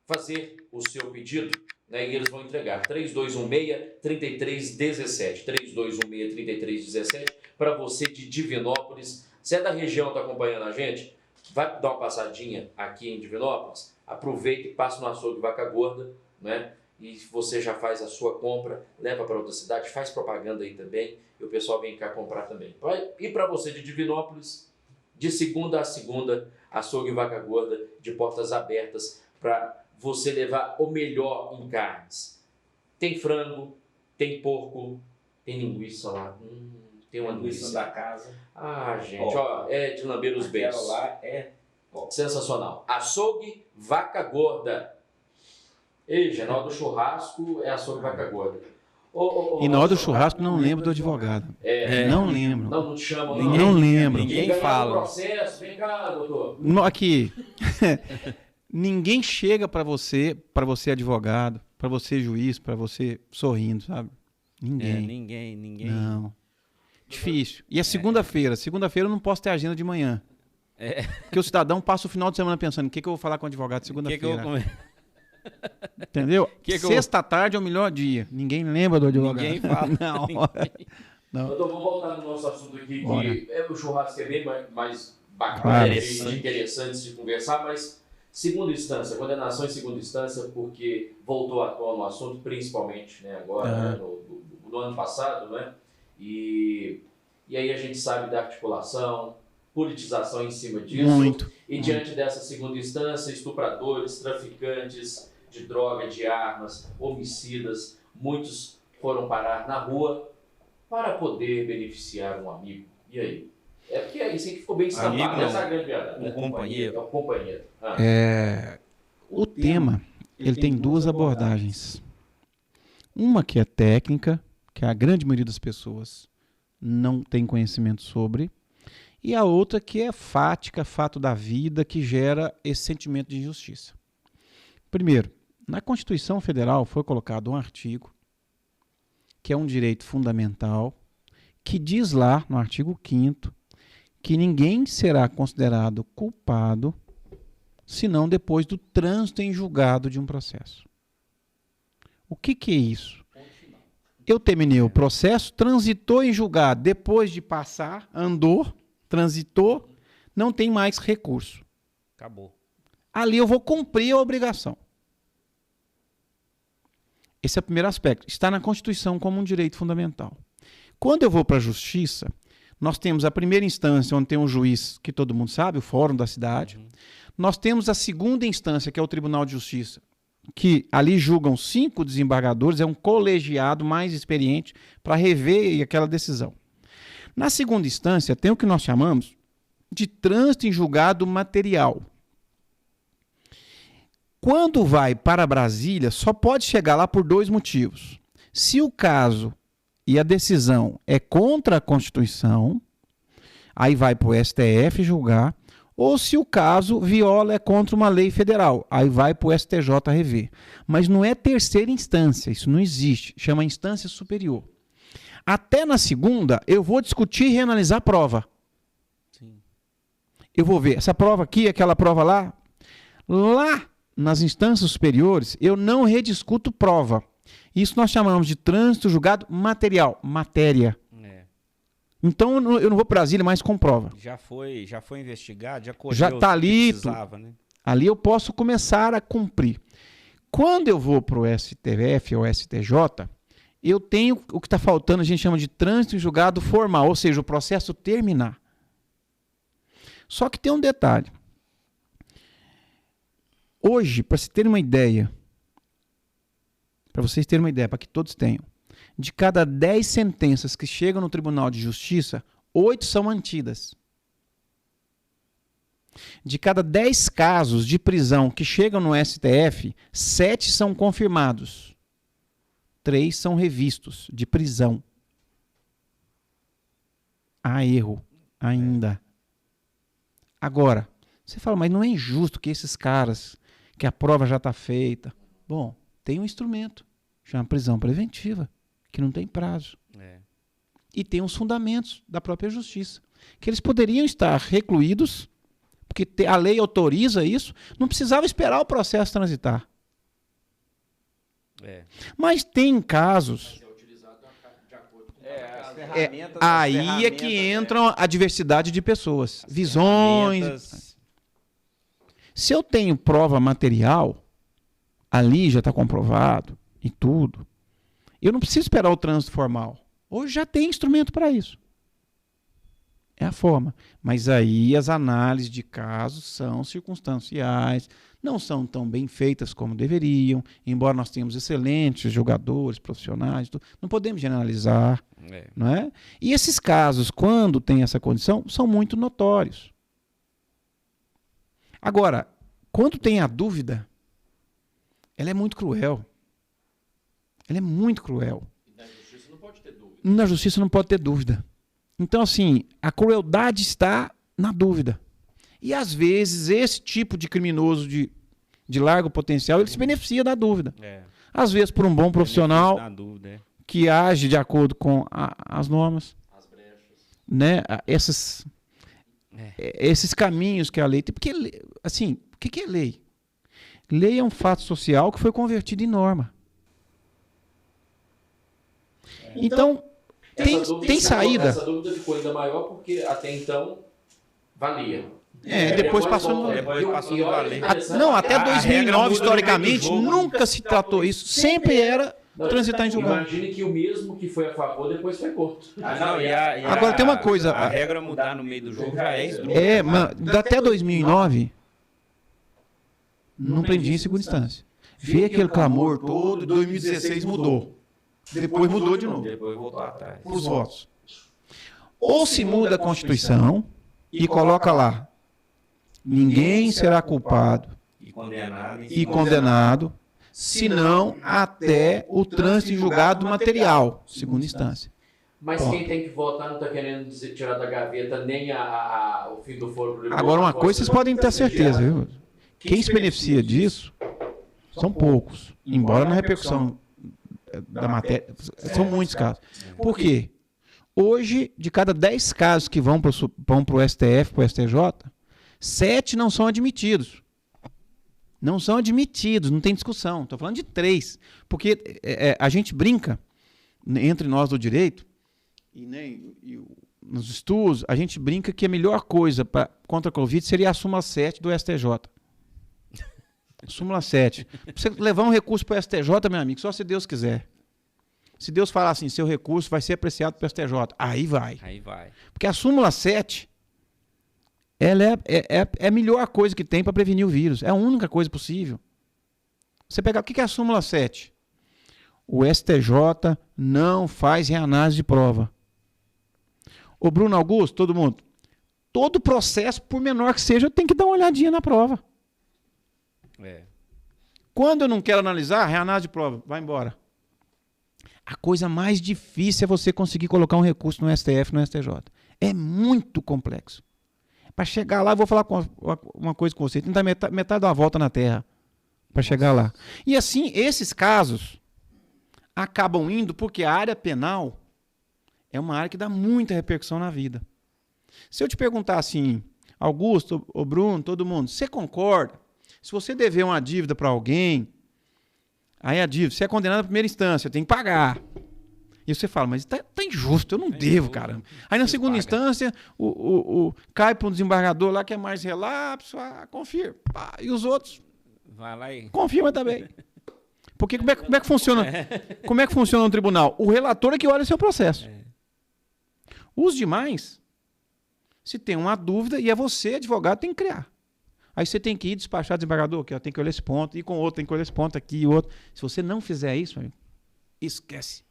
fazer o seu pedido, né, e eles vão entregar. 3216-3317. 3216-3317. Para você de Divinópolis. Se é da região, está acompanhando a gente, vai dar uma passadinha aqui em Divinópolis, aproveita e passa no Açougue Vaca Gorda, né? E você já faz a sua compra, leva para outra cidade, faz propaganda aí também, e o pessoal vem cá comprar também. E para você de Divinópolis, de segunda a segunda, Açougue Vaca Gorda, de portas abertas, para você levar o melhor em carnes. Tem frango, tem porco, tem linguiça lá. Tem uma linguiça da casa. Gente, é de lamber os beijos. Lá é sensacional. Açougue Vaca Gorda. Ei, na hora do churrasco é Açougue Vaca Gorda. E na hora do churrasco não lembro do advogado. Não lembro. Não te chamam. Não lembro. Ninguém fala. Processo. Vem cá, doutor. Aqui. Ninguém chega para você advogado, para você juiz, para você sorrindo, sabe? Ninguém. Ninguém. Não. Difícil. E é segunda-feira. Segunda-feira eu não posso ter agenda de manhã. Porque o cidadão passa o final de semana pensando, o que eu vou falar com o advogado segunda-feira? Entendeu? Sexta tarde é o melhor dia. Ninguém lembra do advogado. Ninguém fala. Não. Então vamos voltar no nosso assunto aqui, que o churrasco é bem mais bacana, Claro. interessante de conversar, mas segunda instância, condenação em segunda instância, porque voltou à tona no assunto, principalmente, né, agora, né, no ano passado, né? E aí a gente sabe da articulação, politização em cima disso. Muito. E diante dessa segunda instância, estupradores, traficantes de droga, de armas, homicidas, muitos foram parar na rua para poder beneficiar um amigo. E aí? É porque é isso aí que ficou bem estampado, essa é a grande verdade. Um companheiro. É o companheiro. O tema, ele tem duas abordagens. Uma que é técnica, que a grande maioria das pessoas não tem conhecimento sobre, e a outra que é fática, fato da vida, que gera esse sentimento de injustiça. Primeiro, na Constituição Federal foi colocado um artigo, que é um direito fundamental, que diz lá, no artigo 5º, que ninguém será considerado culpado senão depois do trânsito em julgado de um processo. O que é isso? Eu terminei o processo, transitou em julgado, depois de passar, andou, transitou, não tem mais recurso. Acabou. Ali eu vou cumprir a obrigação. Esse é o primeiro aspecto. Está na Constituição como um direito fundamental. Quando eu vou para a Justiça, nós temos a primeira instância, onde tem um juiz, que todo mundo sabe, o Fórum da Cidade. Nós temos a segunda instância, que é o Tribunal de Justiça, que ali julgam 5 desembargadores, é um colegiado mais experiente para rever aquela decisão. Na segunda instância, tem o que nós chamamos de trânsito em julgado material. Quando vai para Brasília, só pode chegar lá por 2 motivos. Se o caso e a decisão é contra a Constituição, aí vai para o STF julgar, ou se o caso viola é contra uma lei federal, aí vai para o STJ rever. Mas não é terceira instância, isso não existe, chama instância superior. Até na segunda, eu vou discutir e reanalisar a prova. Sim. Eu vou ver, essa prova aqui, aquela prova lá. Lá, nas instâncias superiores, eu não rediscuto prova. Isso nós chamamos de trânsito julgado material, matéria. Então eu não vou para Brasília mais com prova. Já foi investigado, já correu. Já está ali. Né? Ali eu posso começar a cumprir. Quando eu vou para o STF ou STJ, eu tenho o que está faltando, a gente chama de trânsito em julgado formal, ou seja, o processo terminar. Só que tem um detalhe. Hoje, para vocês terem uma ideia, para que todos tenham, de cada 10 sentenças que chegam no Tribunal de Justiça, 8 são mantidas. De cada 10 casos de prisão que chegam no STF, 7 são confirmados. 3 são revistos de prisão. Há erro ainda. Agora, você fala, mas não é injusto que esses caras, que a prova já está feita. Bom, tem um instrumento, chama prisão preventiva, que não tem prazo. E tem os fundamentos da própria justiça, que eles poderiam estar recluídos, porque a lei autoriza isso, não precisava esperar o processo transitar. Mas tem casos... aí é que entra a diversidade de pessoas, visões. Se eu tenho prova material, ali já está comprovado e tudo, eu não preciso esperar o trânsito formal. Hoje já tem instrumento para isso. É a forma. Mas aí as análises de casos são circunstanciais, não são tão bem feitas como deveriam, embora nós tenhamos excelentes jogadores, profissionais, tudo, não podemos generalizar. Não é? E esses casos, quando tem essa condição, são muito notórios. Agora, quando tem a dúvida, ela é muito cruel. Ela é muito cruel. E na justiça não pode ter dúvida. Na justiça não pode ter dúvida. Então, assim, a crueldade está na dúvida. E, às vezes, esse tipo de criminoso de largo potencial, ele se beneficia da dúvida. Às vezes, por um bom profissional que age de acordo com as normas, As brechas. né? Esses caminhos que a lei tem. Porque, assim, o que é lei? Lei é um fato social que foi convertido em norma. Então, tem saída. Essa dúvida ficou ainda maior porque até então valia. Depois passou no valer. Depois passou no valer. Não, até A regra 2009, muda historicamente, no meio do jogo, nunca se tratou isso. Sempre era transitar em julgado. Imagine que o mesmo que foi a favor depois foi contra. Agora tem uma coisa. A regra mudar no meio do jogo já é esdrúxula. Mas até 2009, não prendia em segunda instância. Vê aquele clamor todo, 2016 mudou. Depois mudou de novo. Depois voltou atrás. Os votos. Ou se muda a Constituição e coloca lá: ninguém será culpado e condenado, senão até o trânsito em julgado material, segunda instância. Mas quem tem que votar não está querendo tirar da gaveta nem o fim do foro. Agora, uma coisa vocês podem ter certeza, viu? Quem se beneficia disso são poucos, embora na repercussão da matéria, são muitos casos. Por quê? Hoje, de cada 10 casos que vão para o STF, para o STJ, 7 não são admitidos. Não são admitidos, não tem discussão. Estou falando de 3. Porque a gente brinca, entre nós do direito, e nos estudos, a gente brinca que a melhor coisa contra a Covid seria a súmula 7 do STJ. Súmula 7. Pra você levar um recurso para o STJ, meu amigo, só se Deus quiser. Se Deus falar assim, seu recurso vai ser apreciado pelo STJ, aí vai. Porque a súmula 7, ela é a melhor coisa que tem para prevenir o vírus. É a única coisa possível. Você pegar, o que é a súmula 7? O STJ não faz reanálise de prova. Ô Bruno Augusto, todo mundo, todo processo, por menor que seja, tem que dar uma olhadinha na prova. Quando eu não quero analisar, reanálise de prova, vai embora. A coisa mais difícil é você conseguir colocar um recurso no STF, no STJ. É muito complexo. Para chegar lá, eu vou falar uma coisa com você. Tentar metade da volta na Terra para chegar lá. E assim, esses casos acabam indo porque a área penal é uma área que dá muita repercussão na vida. Se eu te perguntar assim, Augusto, ou Bruno, todo mundo, você concorda? Se você dever uma dívida para alguém, aí a dívida, você é condenado na primeira instância, tem que pagar. E você fala, mas tá injusto, eu não devo, cara. Aí na segunda instância, cai para um desembargador lá que é mais relapso, confirma. E os outros, vai lá e confirma também. Porque como é que funciona? Como é que funciona no tribunal? O relator é que olha o seu processo. Os demais, se tem uma dúvida, e é você, advogado, tem que criar. Aí você tem que ir despachar desembargador, que tem que olhar esse ponto, e com outro, tem que olhar esse ponto aqui e outro. Se você não fizer isso, amigo, esquece.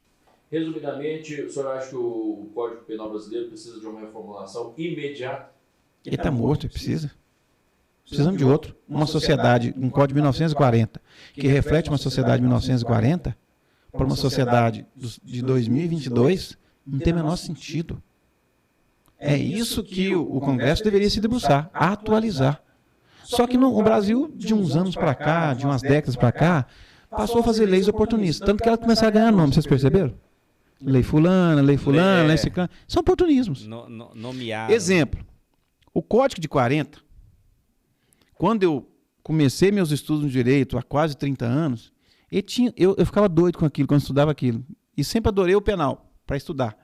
Resumidamente, o senhor acha que o Código Penal brasileiro precisa de uma reformulação imediata? Ele está morto, ele precisa. Precisamos de outro. Uma sociedade, um Código de 1940, que reflete uma sociedade de 1940, para uma sociedade de 2022, não tem o menor sentido. É isso que o Congresso deveria se debruçar, atualizar. Só que o Brasil, de uns anos para cá, de umas décadas para cá, passou a fazer leis oportunistas. Tanto que ela começou a ganhar nome, vocês perceberam? Lei fulana, lei ciclana. São oportunismos. Nomeado. Exemplo, o Código de 40, quando eu comecei meus estudos no direito há quase 30 anos, eu ficava doido com aquilo, quando eu estudava aquilo. E sempre adorei o penal, para estudar.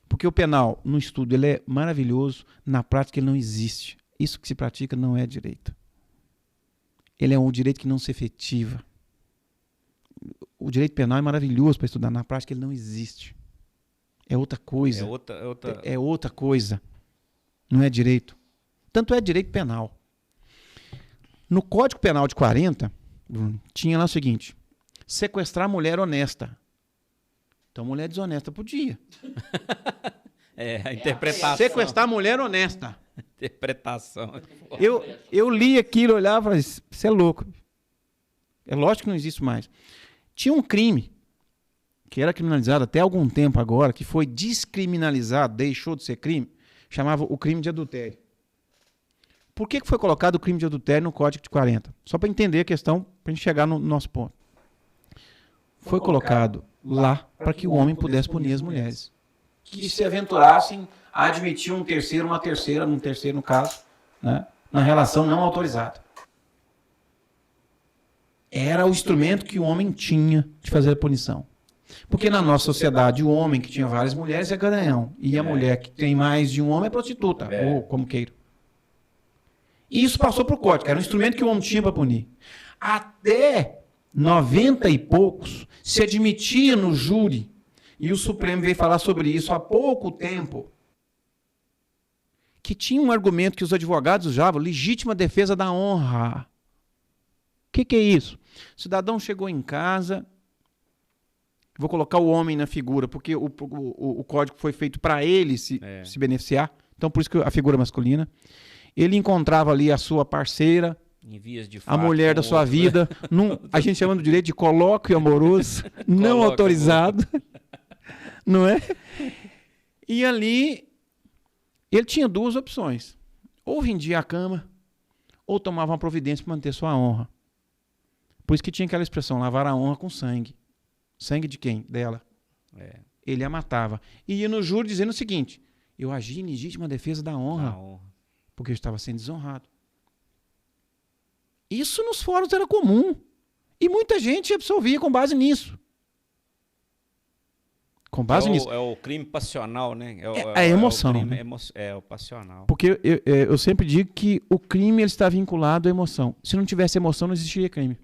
Porque o penal, no estudo, ele é maravilhoso, na prática ele não existe. Isso que se pratica não é direito. Ele é um direito que não se efetiva. O direito penal é maravilhoso para estudar, na prática ele não existe. É outra coisa. É outra coisa. Não é direito. Tanto é direito penal. No Código Penal de 40, tinha lá o seguinte: sequestrar mulher honesta. Então, mulher desonesta podia. A interpretação. Sequestrar mulher honesta. Interpretação. Eu li aquilo, olhava e falei, você é louco. É lógico que não existe mais. Tinha um crime que era criminalizado até algum tempo agora, que foi descriminalizado, deixou de ser crime, chamava o crime de adultério. Por que foi colocado o crime de adultério no Código de 40? Só para entender a questão, para a gente chegar no nosso ponto. Foi colocado lá para que o homem pudesse punir as mulheres que se aventurassem a admitir um terceiro, uma terceira, um terceiro no caso, né, na relação não autorizada. Era o instrumento que o homem tinha de fazer a punição. Porque na nossa sociedade, o homem que tinha várias mulheres é garanhão. E a mulher que tem mais de um homem é prostituta, ou como queira. E isso passou para o código. Era um instrumento que o homem tinha para punir. Até 90 e poucos se admitia no júri. E o Supremo veio falar sobre isso há pouco tempo. Que tinha um argumento que os advogados usavam, legítima defesa da honra. O que é isso? O cidadão chegou em casa... Vou colocar o homem na figura, porque o código foi feito para ele se beneficiar. Então, por isso que a figura masculina. Ele encontrava ali a sua parceira, em vias de fato, a mulher da sua vida, a gente chama do direito de colóquio amoroso, não autorizado. Não é? E ali, ele tinha duas opções. Ou vendia a cama, ou tomava uma providência para manter sua honra. Por isso que tinha aquela expressão, lavar a honra com sangue. Sangue de quem? Dela. Ele a matava. E ia no júri dizendo o seguinte, eu agi em legítima defesa da honra. Porque eu estava sendo desonrado. Isso nos fóruns era comum. E muita gente absolvia com base nisso. Com base nisso. É o crime passional, né? É a emoção. É o passional. Porque eu sempre digo que o crime ele está vinculado à emoção. Se não tivesse emoção, não existiria crime.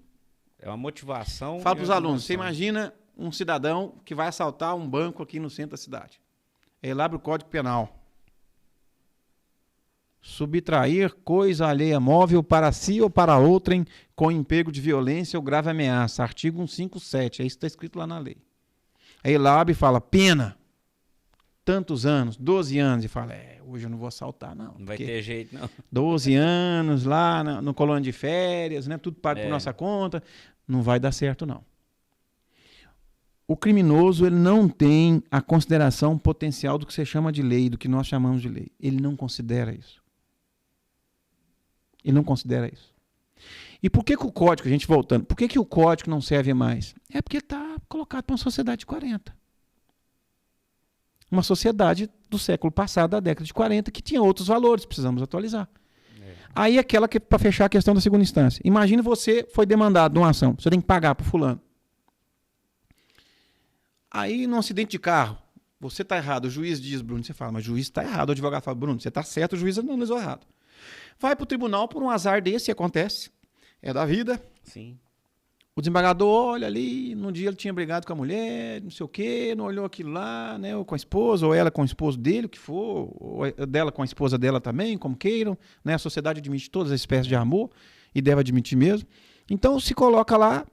É uma motivação. Fala para os alunos, você imagina um cidadão que vai assaltar um banco aqui no centro da cidade. Ele abre o Código Penal. Subtrair coisa alheia móvel para si ou para outrem com emprego de violência ou grave ameaça. Artigo 157. É isso que está escrito lá na lei. Aí ele abre e fala, pena. Tantos anos, 12 anos. E fala, hoje eu não vou assaltar, não. Não vai ter jeito, não. 12 anos lá no colônia de férias, né? Tudo pago por nossa conta. Não vai dar certo, não. O criminoso ele não tem a consideração potencial do que você chama de lei, do que nós chamamos de lei. Ele não considera isso. Ele não considera isso. E por que o código, a gente voltando, por que o código não serve mais? É porque está colocado para uma sociedade de 40. Uma sociedade do século passado, da década de 40, que tinha outros valores, precisamos atualizar. Aí aquela que para fechar a questão da segunda instância. Imagina você foi demandado de uma ação, você tem que pagar para fulano. Aí, num acidente de carro, você está errado, o juiz diz, Bruno, você fala, mas o juiz está errado. O advogado fala, Bruno, você está certo, o juiz analisou errado. Vai para o tribunal por um azar desse, acontece, é da vida. Sim. O desembargador olha ali, num dia ele tinha brigado com a mulher, não sei o quê, não olhou aquilo lá, né, ou com a esposa, ou ela com o esposo dele, o que for, ou dela com a esposa dela também, como queiram, né, a sociedade admite todas as espécies de amor, e deve admitir mesmo. Então, se coloca lá,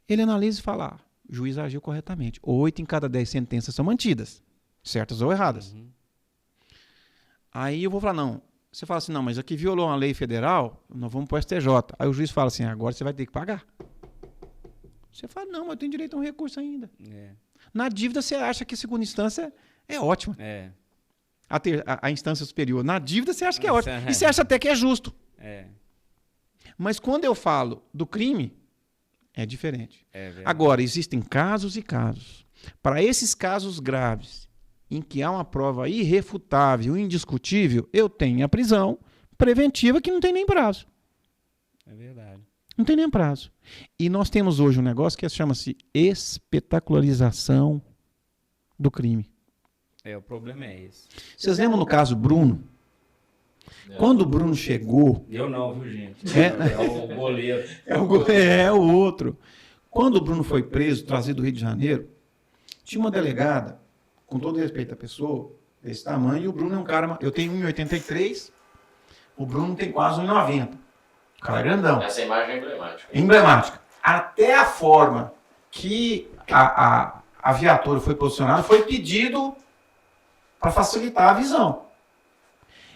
ele analisa e fala, o juiz agiu corretamente. 8 em cada 10 sentenças são mantidas, certas ou erradas. Uhum. Aí eu vou falar, não, você fala assim, não, mas aqui violou uma lei federal, nós vamos para o STJ. Aí o juiz fala assim, agora você vai ter que pagar. Você fala, não, mas eu tenho direito a um recurso ainda. Na dívida você acha que a segunda instância é ótima. A instância superior. Na dívida você acha que é ótima. E você acha até que é justo. Mas quando eu falo do crime, é diferente. Agora, existem casos e casos. Para esses casos graves, em que há uma prova irrefutável, indiscutível, eu tenho a prisão preventiva que não tem nem prazo. É verdade. Não tem nem prazo. E nós temos hoje um negócio que chama-se espetacularização do crime. O problema é esse. Vocês lembram no caso Bruno? Quando o Bruno chegou... Eu não, viu, gente? É o goleiro. É o outro. Quando o Bruno foi preso, trazido do Rio de Janeiro, tinha uma delegada, com todo respeito à pessoa, desse tamanho, e o Bruno é um cara... Eu tenho 1,83, o Bruno tem quase 1,90. O cara é grandão. Essa imagem é emblemática. Emblemática. Até a forma que a viatura foi posicionada foi pedido para facilitar a visão.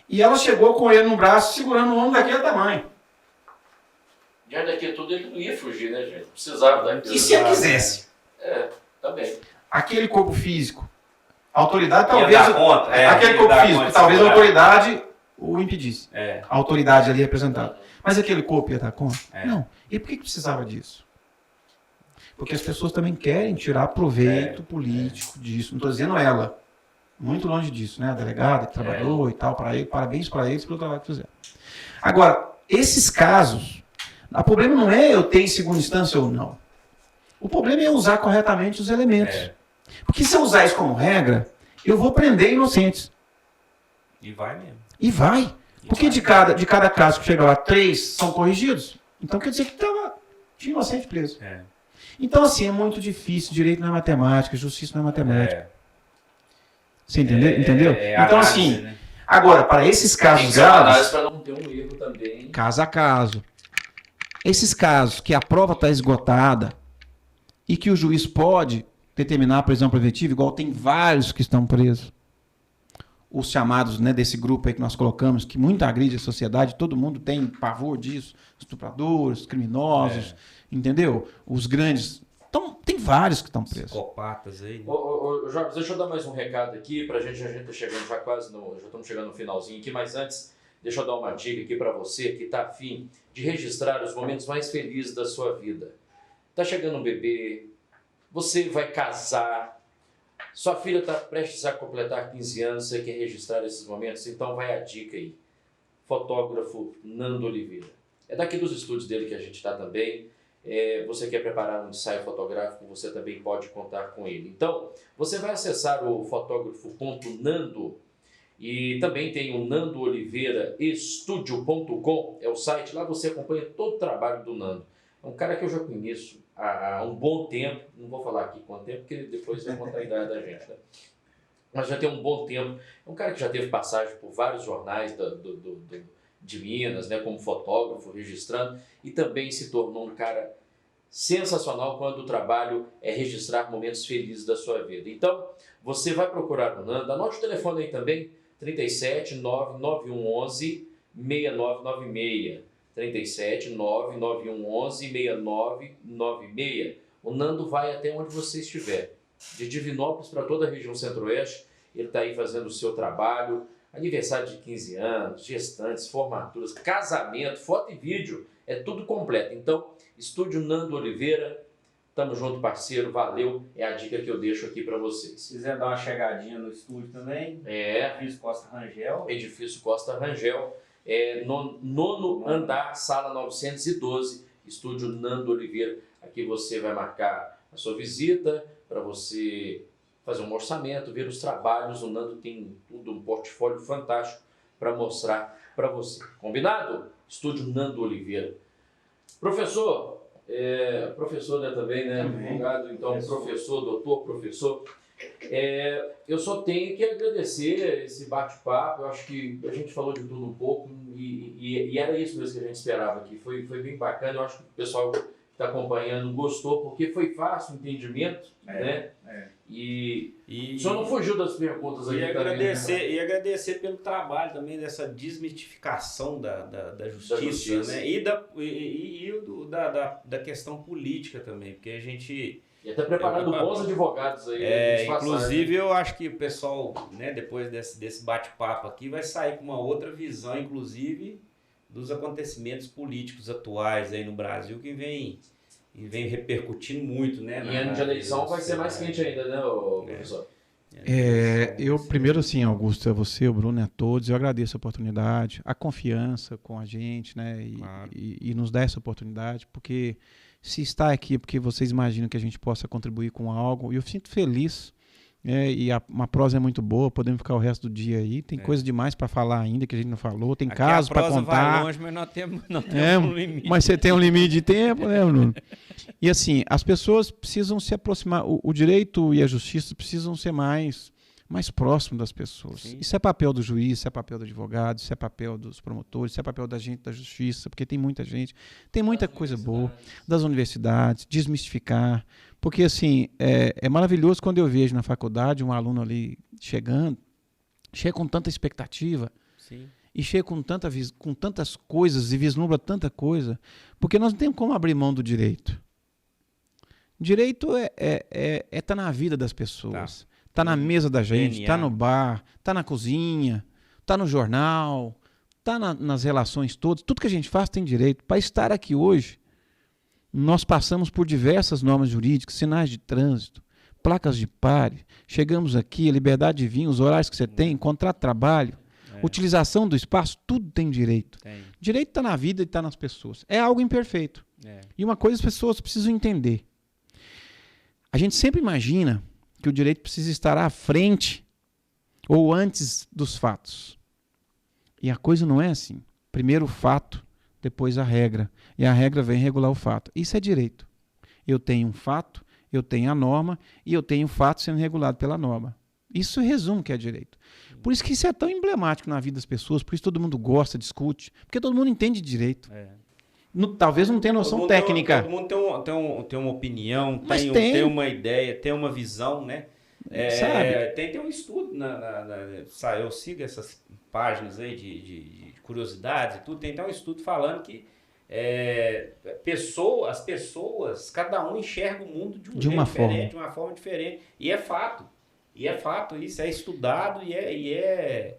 E ela chegou com ele no braço, segurando um homem daquele tamanho. Diante daquilo tudo, ele não ia fugir, né, gente? Precisava daquilo. E se ele quisesse? Também. Aquele corpo físico, a autoridade talvez... aquele corpo físico, talvez a autoridade o impedisse. A autoridade ali representada. Mas aquele corpo ia dar conta? Não. E por que precisava disso? Porque as pessoas também querem tirar proveito político disso. Não estou dizendo ela. Muito longe disso, né? A delegada que trabalhou e tal, parabéns para eles pelo trabalho que fizeram. Agora, esses casos, o problema não é eu ter em segunda instância ou não. O problema é usar corretamente os elementos. Porque se eu usar isso como regra, eu vou prender inocentes. E vai mesmo. E vai. Porque de cada caso que chega lá, 3 são corrigidos. Então quer dizer que tinha inocente preso. Então, assim, é muito difícil. Direito não é matemática, justiça não é matemática. Você entendeu? Então, assim, né? Agora, para esses casos graves, para não ter um erro também. Caso a caso. Esses casos que a prova está esgotada e que o juiz pode determinar a prisão preventiva, igual tem vários que estão presos. Os chamados, né, desse grupo aí que nós colocamos, que muito agride a sociedade, todo mundo tem pavor disso, estupradores, criminosos, entendeu? Os grandes. Então, tem vários que estão presos. Psicopatas aí. Né? Jorge, deixa eu dar mais um recado aqui pra gente. A gente tá chegando já já estamos chegando no finalzinho aqui, mas antes, deixa eu dar uma dica aqui para você que tá afim de registrar os momentos mais felizes da sua vida. Tá chegando um bebê, você vai casar, sua filha está prestes a completar 15 anos, você quer registrar esses momentos? Então vai a dica aí. Fotógrafo Nando Oliveira. É daqui dos estúdios dele que a gente está também. Você quer preparar um ensaio fotográfico, você também pode contar com ele. Então, você vai acessar o fotógrafo.nando e também tem o nandooliveiraestudio.com, é o site, lá você acompanha todo o trabalho do Nando. É um cara que eu já conheço há um bom tempo, não vou falar aqui quanto tempo, porque depois vai contar a idade da gente, né? Mas já tem um bom tempo. É um cara que já teve passagem por vários jornais de Minas, né, como fotógrafo, registrando, e também se tornou um cara sensacional quando o trabalho é registrar momentos felizes da sua vida. Então, você vai procurar o Nando, anote o telefone aí também, 37 99111 6996. 37 99111 6996. O Nando vai até onde você estiver. De Divinópolis para toda a região centro-oeste, ele está aí fazendo o seu trabalho. Aniversário de 15 anos, gestantes, formaturas, casamento, foto e vídeo, é tudo completo. Então, Estúdio Nando Oliveira, tamo junto, parceiro, valeu, é a dica que eu deixo aqui para vocês. Se quiser dar uma chegadinha no estúdio também, Edifício Costa Rangel. Edifício Costa Rangel, nono andar, sala 912, Estúdio Nando Oliveira. Aqui você vai marcar a sua visita para você fazer um orçamento, ver os trabalhos. O Nando tem tudo, um portfólio fantástico para mostrar para você. Combinado? Estúdio Nando Oliveira. Professor, professor, né, também, né? Advogado, então, professor, doutor, professor. Eu só tenho que agradecer esse bate-papo. Eu acho que a gente falou de tudo um pouco e era isso mesmo que a gente esperava aqui. Foi bem bacana. Eu acho que o pessoal que está acompanhando gostou, porque foi fácil o entendimento, né? E o senhor não fugiu das perguntas aqui também. E agradecer pelo trabalho também dessa desmistificação da justiça, né? E da questão política também, porque a gente... E até preparando bons advogados aí. Inclusive, eu acho que o pessoal, né, depois desse bate-papo aqui, vai sair com uma outra visão, inclusive, dos acontecimentos políticos atuais aí no Brasil, que vem repercutindo muito, né? E ano de eleição vai ser mais quente ainda, né, professor? Eu primeiro, assim, Augusto, a você, o Bruno, a todos, eu agradeço a oportunidade, a confiança com a gente, né? E nos dar essa oportunidade, porque se está aqui, porque vocês imaginam que a gente possa contribuir com algo, e eu sinto feliz, uma prosa é muito boa, podemos ficar o resto do dia aí, tem coisa demais para falar ainda que a gente não falou, tem casos para contar. Vai longe, mas nós temos um limite. Mas você tem um limite de tempo, né, Bruno? E assim, as pessoas precisam se aproximar, o direito e a justiça precisam ser mais próximos das pessoas. Sim. Isso é papel do juiz, isso é papel do advogado, isso é papel dos promotores, isso é papel da gente da justiça, porque tem muita gente, tem muita coisa boa, das universidades, desmistificar. Porque, assim, é maravilhoso quando eu vejo na faculdade um aluno ali chega com tanta expectativa. Sim. E chega com tantas coisas e vislumbra tanta coisa, porque nós não temos como abrir mão do direito. Direito tá na vida das pessoas, tá na mesa da gente, tá no bar, tá na cozinha, tá no jornal, tá nas relações todas. Tudo que a gente faz tem direito. Para estar aqui hoje, Nós passamos por diversas normas jurídicas, sinais de trânsito, placas de pare, chegamos aqui, a liberdade de vir, os horários que você tem, contrato de trabalho, utilização do espaço, tudo tem direito. Direito está na vida e está nas pessoas. É algo imperfeito. E uma coisa as pessoas precisam entender. A gente sempre imagina que o direito precisa estar à frente ou antes dos fatos. E a coisa não é assim. Primeiro o fato, depois a regra. E a regra vem regular o fato. Isso é direito. Eu tenho um fato, eu tenho a norma e eu tenho o fato sendo regulado pela norma. Isso resume o que é direito. Por isso que isso é tão emblemático na vida das pessoas, por isso todo mundo gosta, discute, porque todo mundo entende direito. Talvez não tenha noção técnica. Todo mundo tem uma opinião, Mas tem uma ideia, tem uma visão, né? Sabe? Tem um estudo, eu sigo essas páginas aí de curiosidades e tudo, tem até um estudo falando que as pessoas, cada um enxerga o mundo de uma forma diferente. E é fato, isso é estudado e é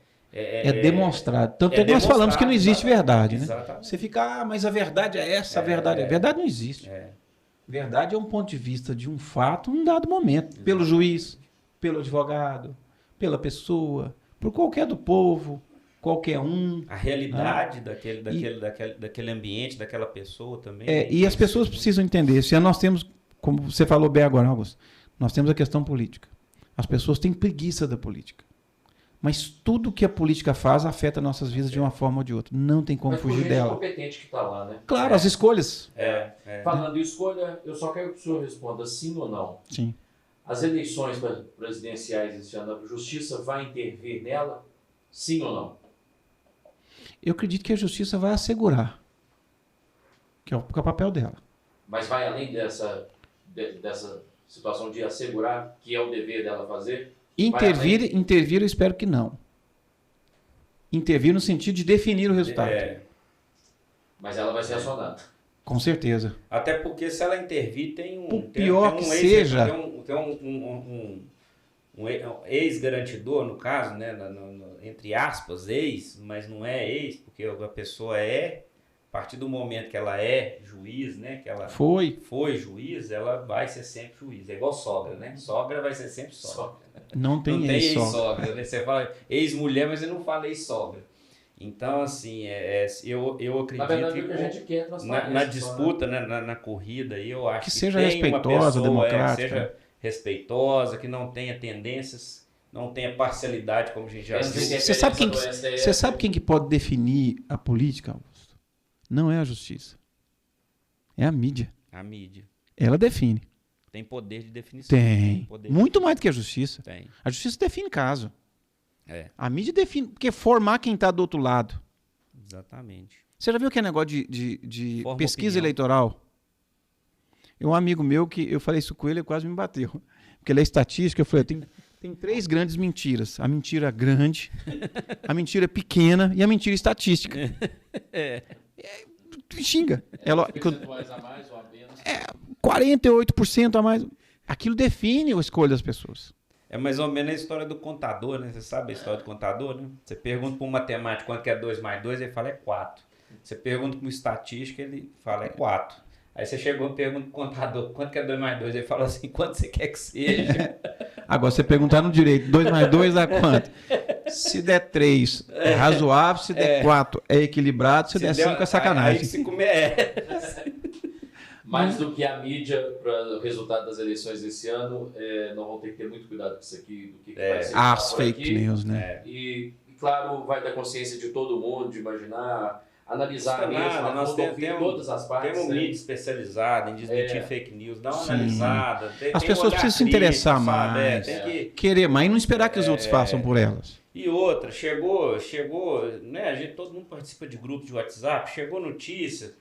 demonstrado. Tanto é que nós falamos que não existe verdade, né? Exatamente. Você fica, mas a verdade é essa, a verdade é. A verdade não existe. Verdade é um ponto de vista de um fato num dado momento. Pelo juiz, pelo advogado, pela pessoa, por qualquer do povo, qualquer um. A realidade daquele ambiente, daquela pessoa também. E as pessoas precisam entender. Se nós temos, como você falou bem agora, Augusto, nós temos a questão política. As pessoas têm preguiça da política. Mas tudo que a política faz afeta nossas vidas de uma forma ou de outra. Não tem como fugir dela. Competente que está lá, né? Claro, as escolhas. Falando em escolha, eu só quero que o senhor responda sim ou não. Sim. As eleições presidenciais esse ano, a Justiça vai intervir nela? Sim ou não? Eu acredito que a Justiça vai assegurar. Que é o papel dela. Mas vai além dessa situação de assegurar, que é o dever dela fazer? Intervir, eu espero que não. Intervir no sentido de definir o resultado. Mas ela vai ser acionada. Com certeza. Até porque se ela intervir, tem um ex-garantidor, no caso, né? Entre aspas, ex, mas não é ex, porque a pessoa a partir do momento que ela é juiz, né? Que ela foi juiz, ela vai ser sempre juiz. É igual sogra, né? Sogra vai ser sempre sogra. Não tem ex-sogra. Né? Você fala ex-mulher, mas você não fala ex-sogra. Então, assim, eu acredito na verdade, que a gente quer na disputa, né? na corrida, eu acho que seja tem respeitosa, uma pessoa, democrática. Seja respeitosa, que não tenha tendências, não tenha parcialidade, como a gente já viu. Você sabe quem que pode definir a política, Augusto? Não é a Justiça. É a mídia. A mídia. Ela define. Tem poder de definição. Tem. Muito mais do que a Justiça. Tem. A Justiça define caso. A mídia define, porque formar quem está do outro lado. Exatamente. Você já viu aquele negócio de pesquisa opinião. eleitoral? Um amigo meu, que eu falei isso com ele, ele quase me bateu. Porque ele é estatística, eu falei, tem 3 grandes mentiras. A mentira grande, a mentira pequena e a mentira estatística. Xinga. Percentuais a mais ou a menos? 48% a mais. Aquilo define a escolha das pessoas. É mais ou menos a história do contador, né? Você sabe a história do contador, né? Você pergunta para um matemático quanto que é 2 mais 2, ele fala 4. Você pergunta para um estatístico, ele fala 4. Aí você chegou e pergunta para o contador quanto que é 2 mais 2, ele fala assim, quanto você quer que seja? Agora, você perguntar no direito, 2 mais 2 dá quanto? Se der 3, é razoável. Se der 4, é equilibrado. Se der 5, é sacanagem. Aí se comer Mais do que a mídia para o resultado das eleições desse ano, nós vamos ter que ter muito cuidado com isso aqui, do que vai ser. As fake news, né? E, claro, vai da consciência de todo mundo, de imaginar, analisar mesmo, nós ouvir todas as partes. Temos mídia especializada em desmentir fake news, dá uma analisada. As pessoas precisam se interessar mais, querer mais e não esperar que os outros façam por elas. E outra, chegou, né? Todo mundo participa de grupos de WhatsApp, chegou notícia,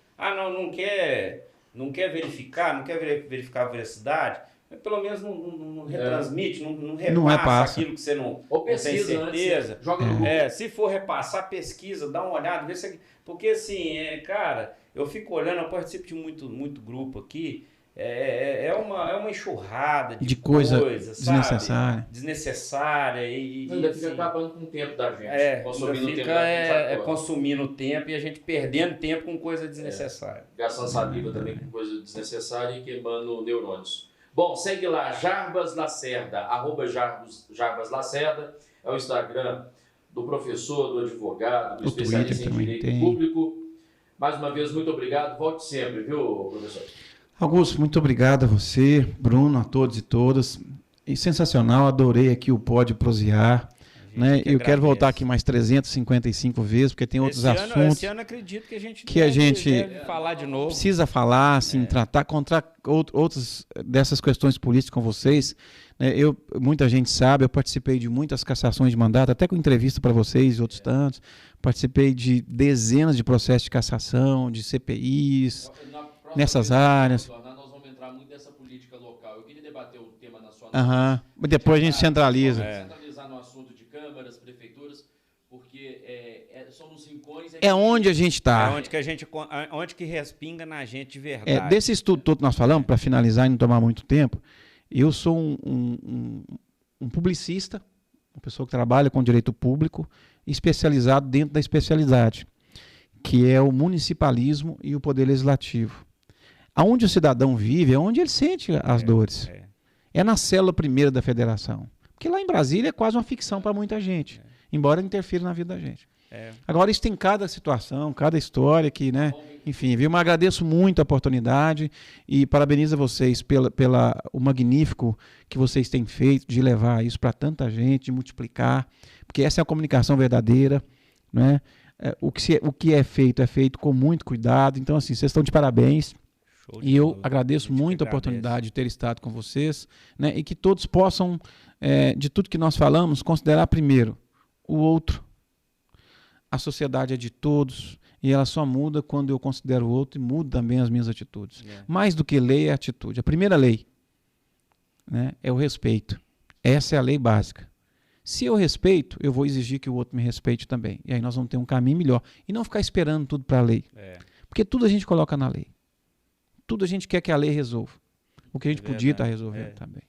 não quer verificar, não quer verificar a veracidade, pelo menos não retransmite, não repassa aquilo que você não tem certeza. Antes, joga no Google. Se for repassar, pesquisa, dá uma olhada, vê se... Porque assim, cara, eu fico olhando, eu participo de muito grupo aqui, é uma enxurrada de coisa sabe? desnecessária. Ainda fica acabando com o tempo da gente. Consumindo o tempo consumindo o tempo e a gente perdendo tempo com coisa desnecessária. Gastando saliva também com coisa desnecessária e queimando neurônios. Bom, segue lá, Jarbas Lacerda, @Jarbas Lacerda, é o Instagram do professor, do advogado, do especialista em direito público. Mais uma vez, muito obrigado. Volte sempre, viu, professor? Augusto, muito obrigado a você, Bruno, a todos e todas. E sensacional, adorei aqui o Pode Prosear. Né? Eu quero voltar aqui mais 355 vezes, porque tem outros assuntos. Esse ano acredito que a gente deve falar de novo. Precisa falar, assim, tratar outras dessas questões políticas com vocês. Né? Muita gente sabe, eu participei de muitas cassações de mandato, até com entrevista para vocês e outros tantos. Participei de dezenas de processos de cassação, de CPIs, nessas áreas. Nós vamos entrar muito nessa política local. Eu queria debater o tema nacional. Depois a gente centraliza. Centralizar no assunto de câmaras, prefeituras, porque são os rincões... É onde a gente está. Onde que respinga na gente de verdade. Desse estudo todo que nós falamos, para finalizar e não tomar muito tempo, eu sou um publicista, uma pessoa que trabalha com direito público, especializado dentro da especialidade, que é o municipalismo e o poder legislativo. Aonde o cidadão vive é onde ele sente as dores. É na célula primeira da federação. Porque lá em Brasília é quase uma ficção para muita gente, embora interfira na vida da gente. Agora, isso tem cada situação, cada história que, né? Enfim, viu? Mas agradeço muito a oportunidade e parabenizo a vocês pelo magnífico que vocês têm feito de levar isso para tanta gente, de multiplicar, porque essa é a comunicação verdadeira, né? O que é feito com muito cuidado. Então, assim, vocês estão de parabéns. E eu agradeço muito a oportunidade de ter estado com vocês, né? E que todos possam, de tudo que nós falamos, considerar primeiro o outro. A sociedade é de todos e ela só muda quando eu considero o outro e mudo também as minhas atitudes. Mais do que lei é atitude. A primeira lei, né, é o respeito. Essa é a lei básica. Se eu respeito, eu vou exigir que o outro me respeite também. E aí nós vamos ter um caminho melhor. E não ficar esperando tudo para a lei. Porque tudo a gente coloca na lei. Tudo a gente quer que a lei resolva. O que a gente podia estar resolvendo também.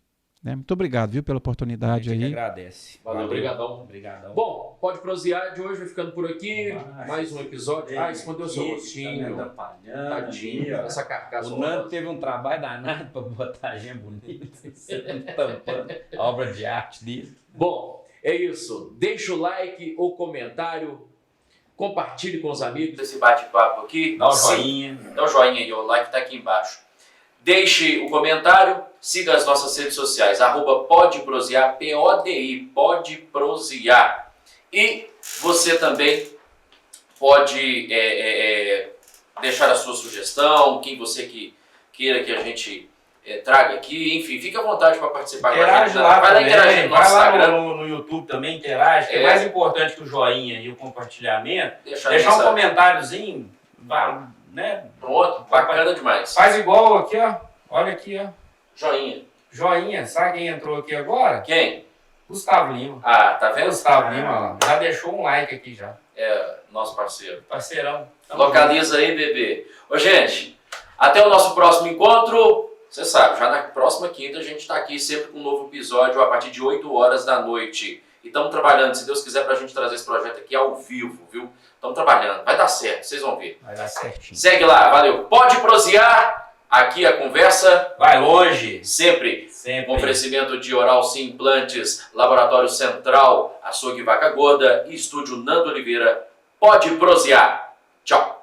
Né? Muito obrigado, viu, pela oportunidade aí. A gente agradece. Valeu, obrigadão. Bom, Pode Prosear de hoje vai ficando por aqui. Mais um episódio. Escondeu seu rostinho. Tadinho. Essa carcaça. O Nando teve um trabalho danado para botar a gente bonita. Tampando a obra de arte dele. Bom, é isso. Deixa o like ou comentário. Compartilhe com os amigos esse bate-papo aqui. Dá um joinha. Dá um joinha aí, o like está aqui embaixo. Deixe o comentário, siga as nossas redes sociais, @PodeProsear, PODI, Pode Prosear. E você também pode deixar a sua sugestão, quem você queira que a gente traga aqui, enfim, fique à vontade para participar. Interage lá, vai lá interagir no nosso Instagram. No YouTube também, interage, que é mais importante que o joinha e o compartilhamento. Deixar um comentáriozinho, né? Pronto, bacana demais. Faz igual aqui, ó. Olha aqui, ó. Joinha. Sabe quem entrou aqui agora? Quem? Gustavo Lima. Tá vendo? Gustavo Lima lá. Já deixou um like aqui já. Nosso parceiro. Parceirão. Localiza aí, bebê. Ô, gente, até o nosso próximo encontro. Você sabe, já na próxima quinta a gente está aqui sempre com um novo episódio a partir de 8 horas da noite. E estamos trabalhando, se Deus quiser, para a gente trazer esse projeto aqui ao vivo, viu? Estamos trabalhando, vai dar certo, vocês vão ver. Vai dar certinho. Segue lá, valeu. Pode prosear, aqui a conversa vai longe. Sempre. Com oferecimento de Oral Sim Implantes, Laboratório Central, Açougue Vaca Gorda e Estúdio Nando Oliveira. Pode prosear. Tchau.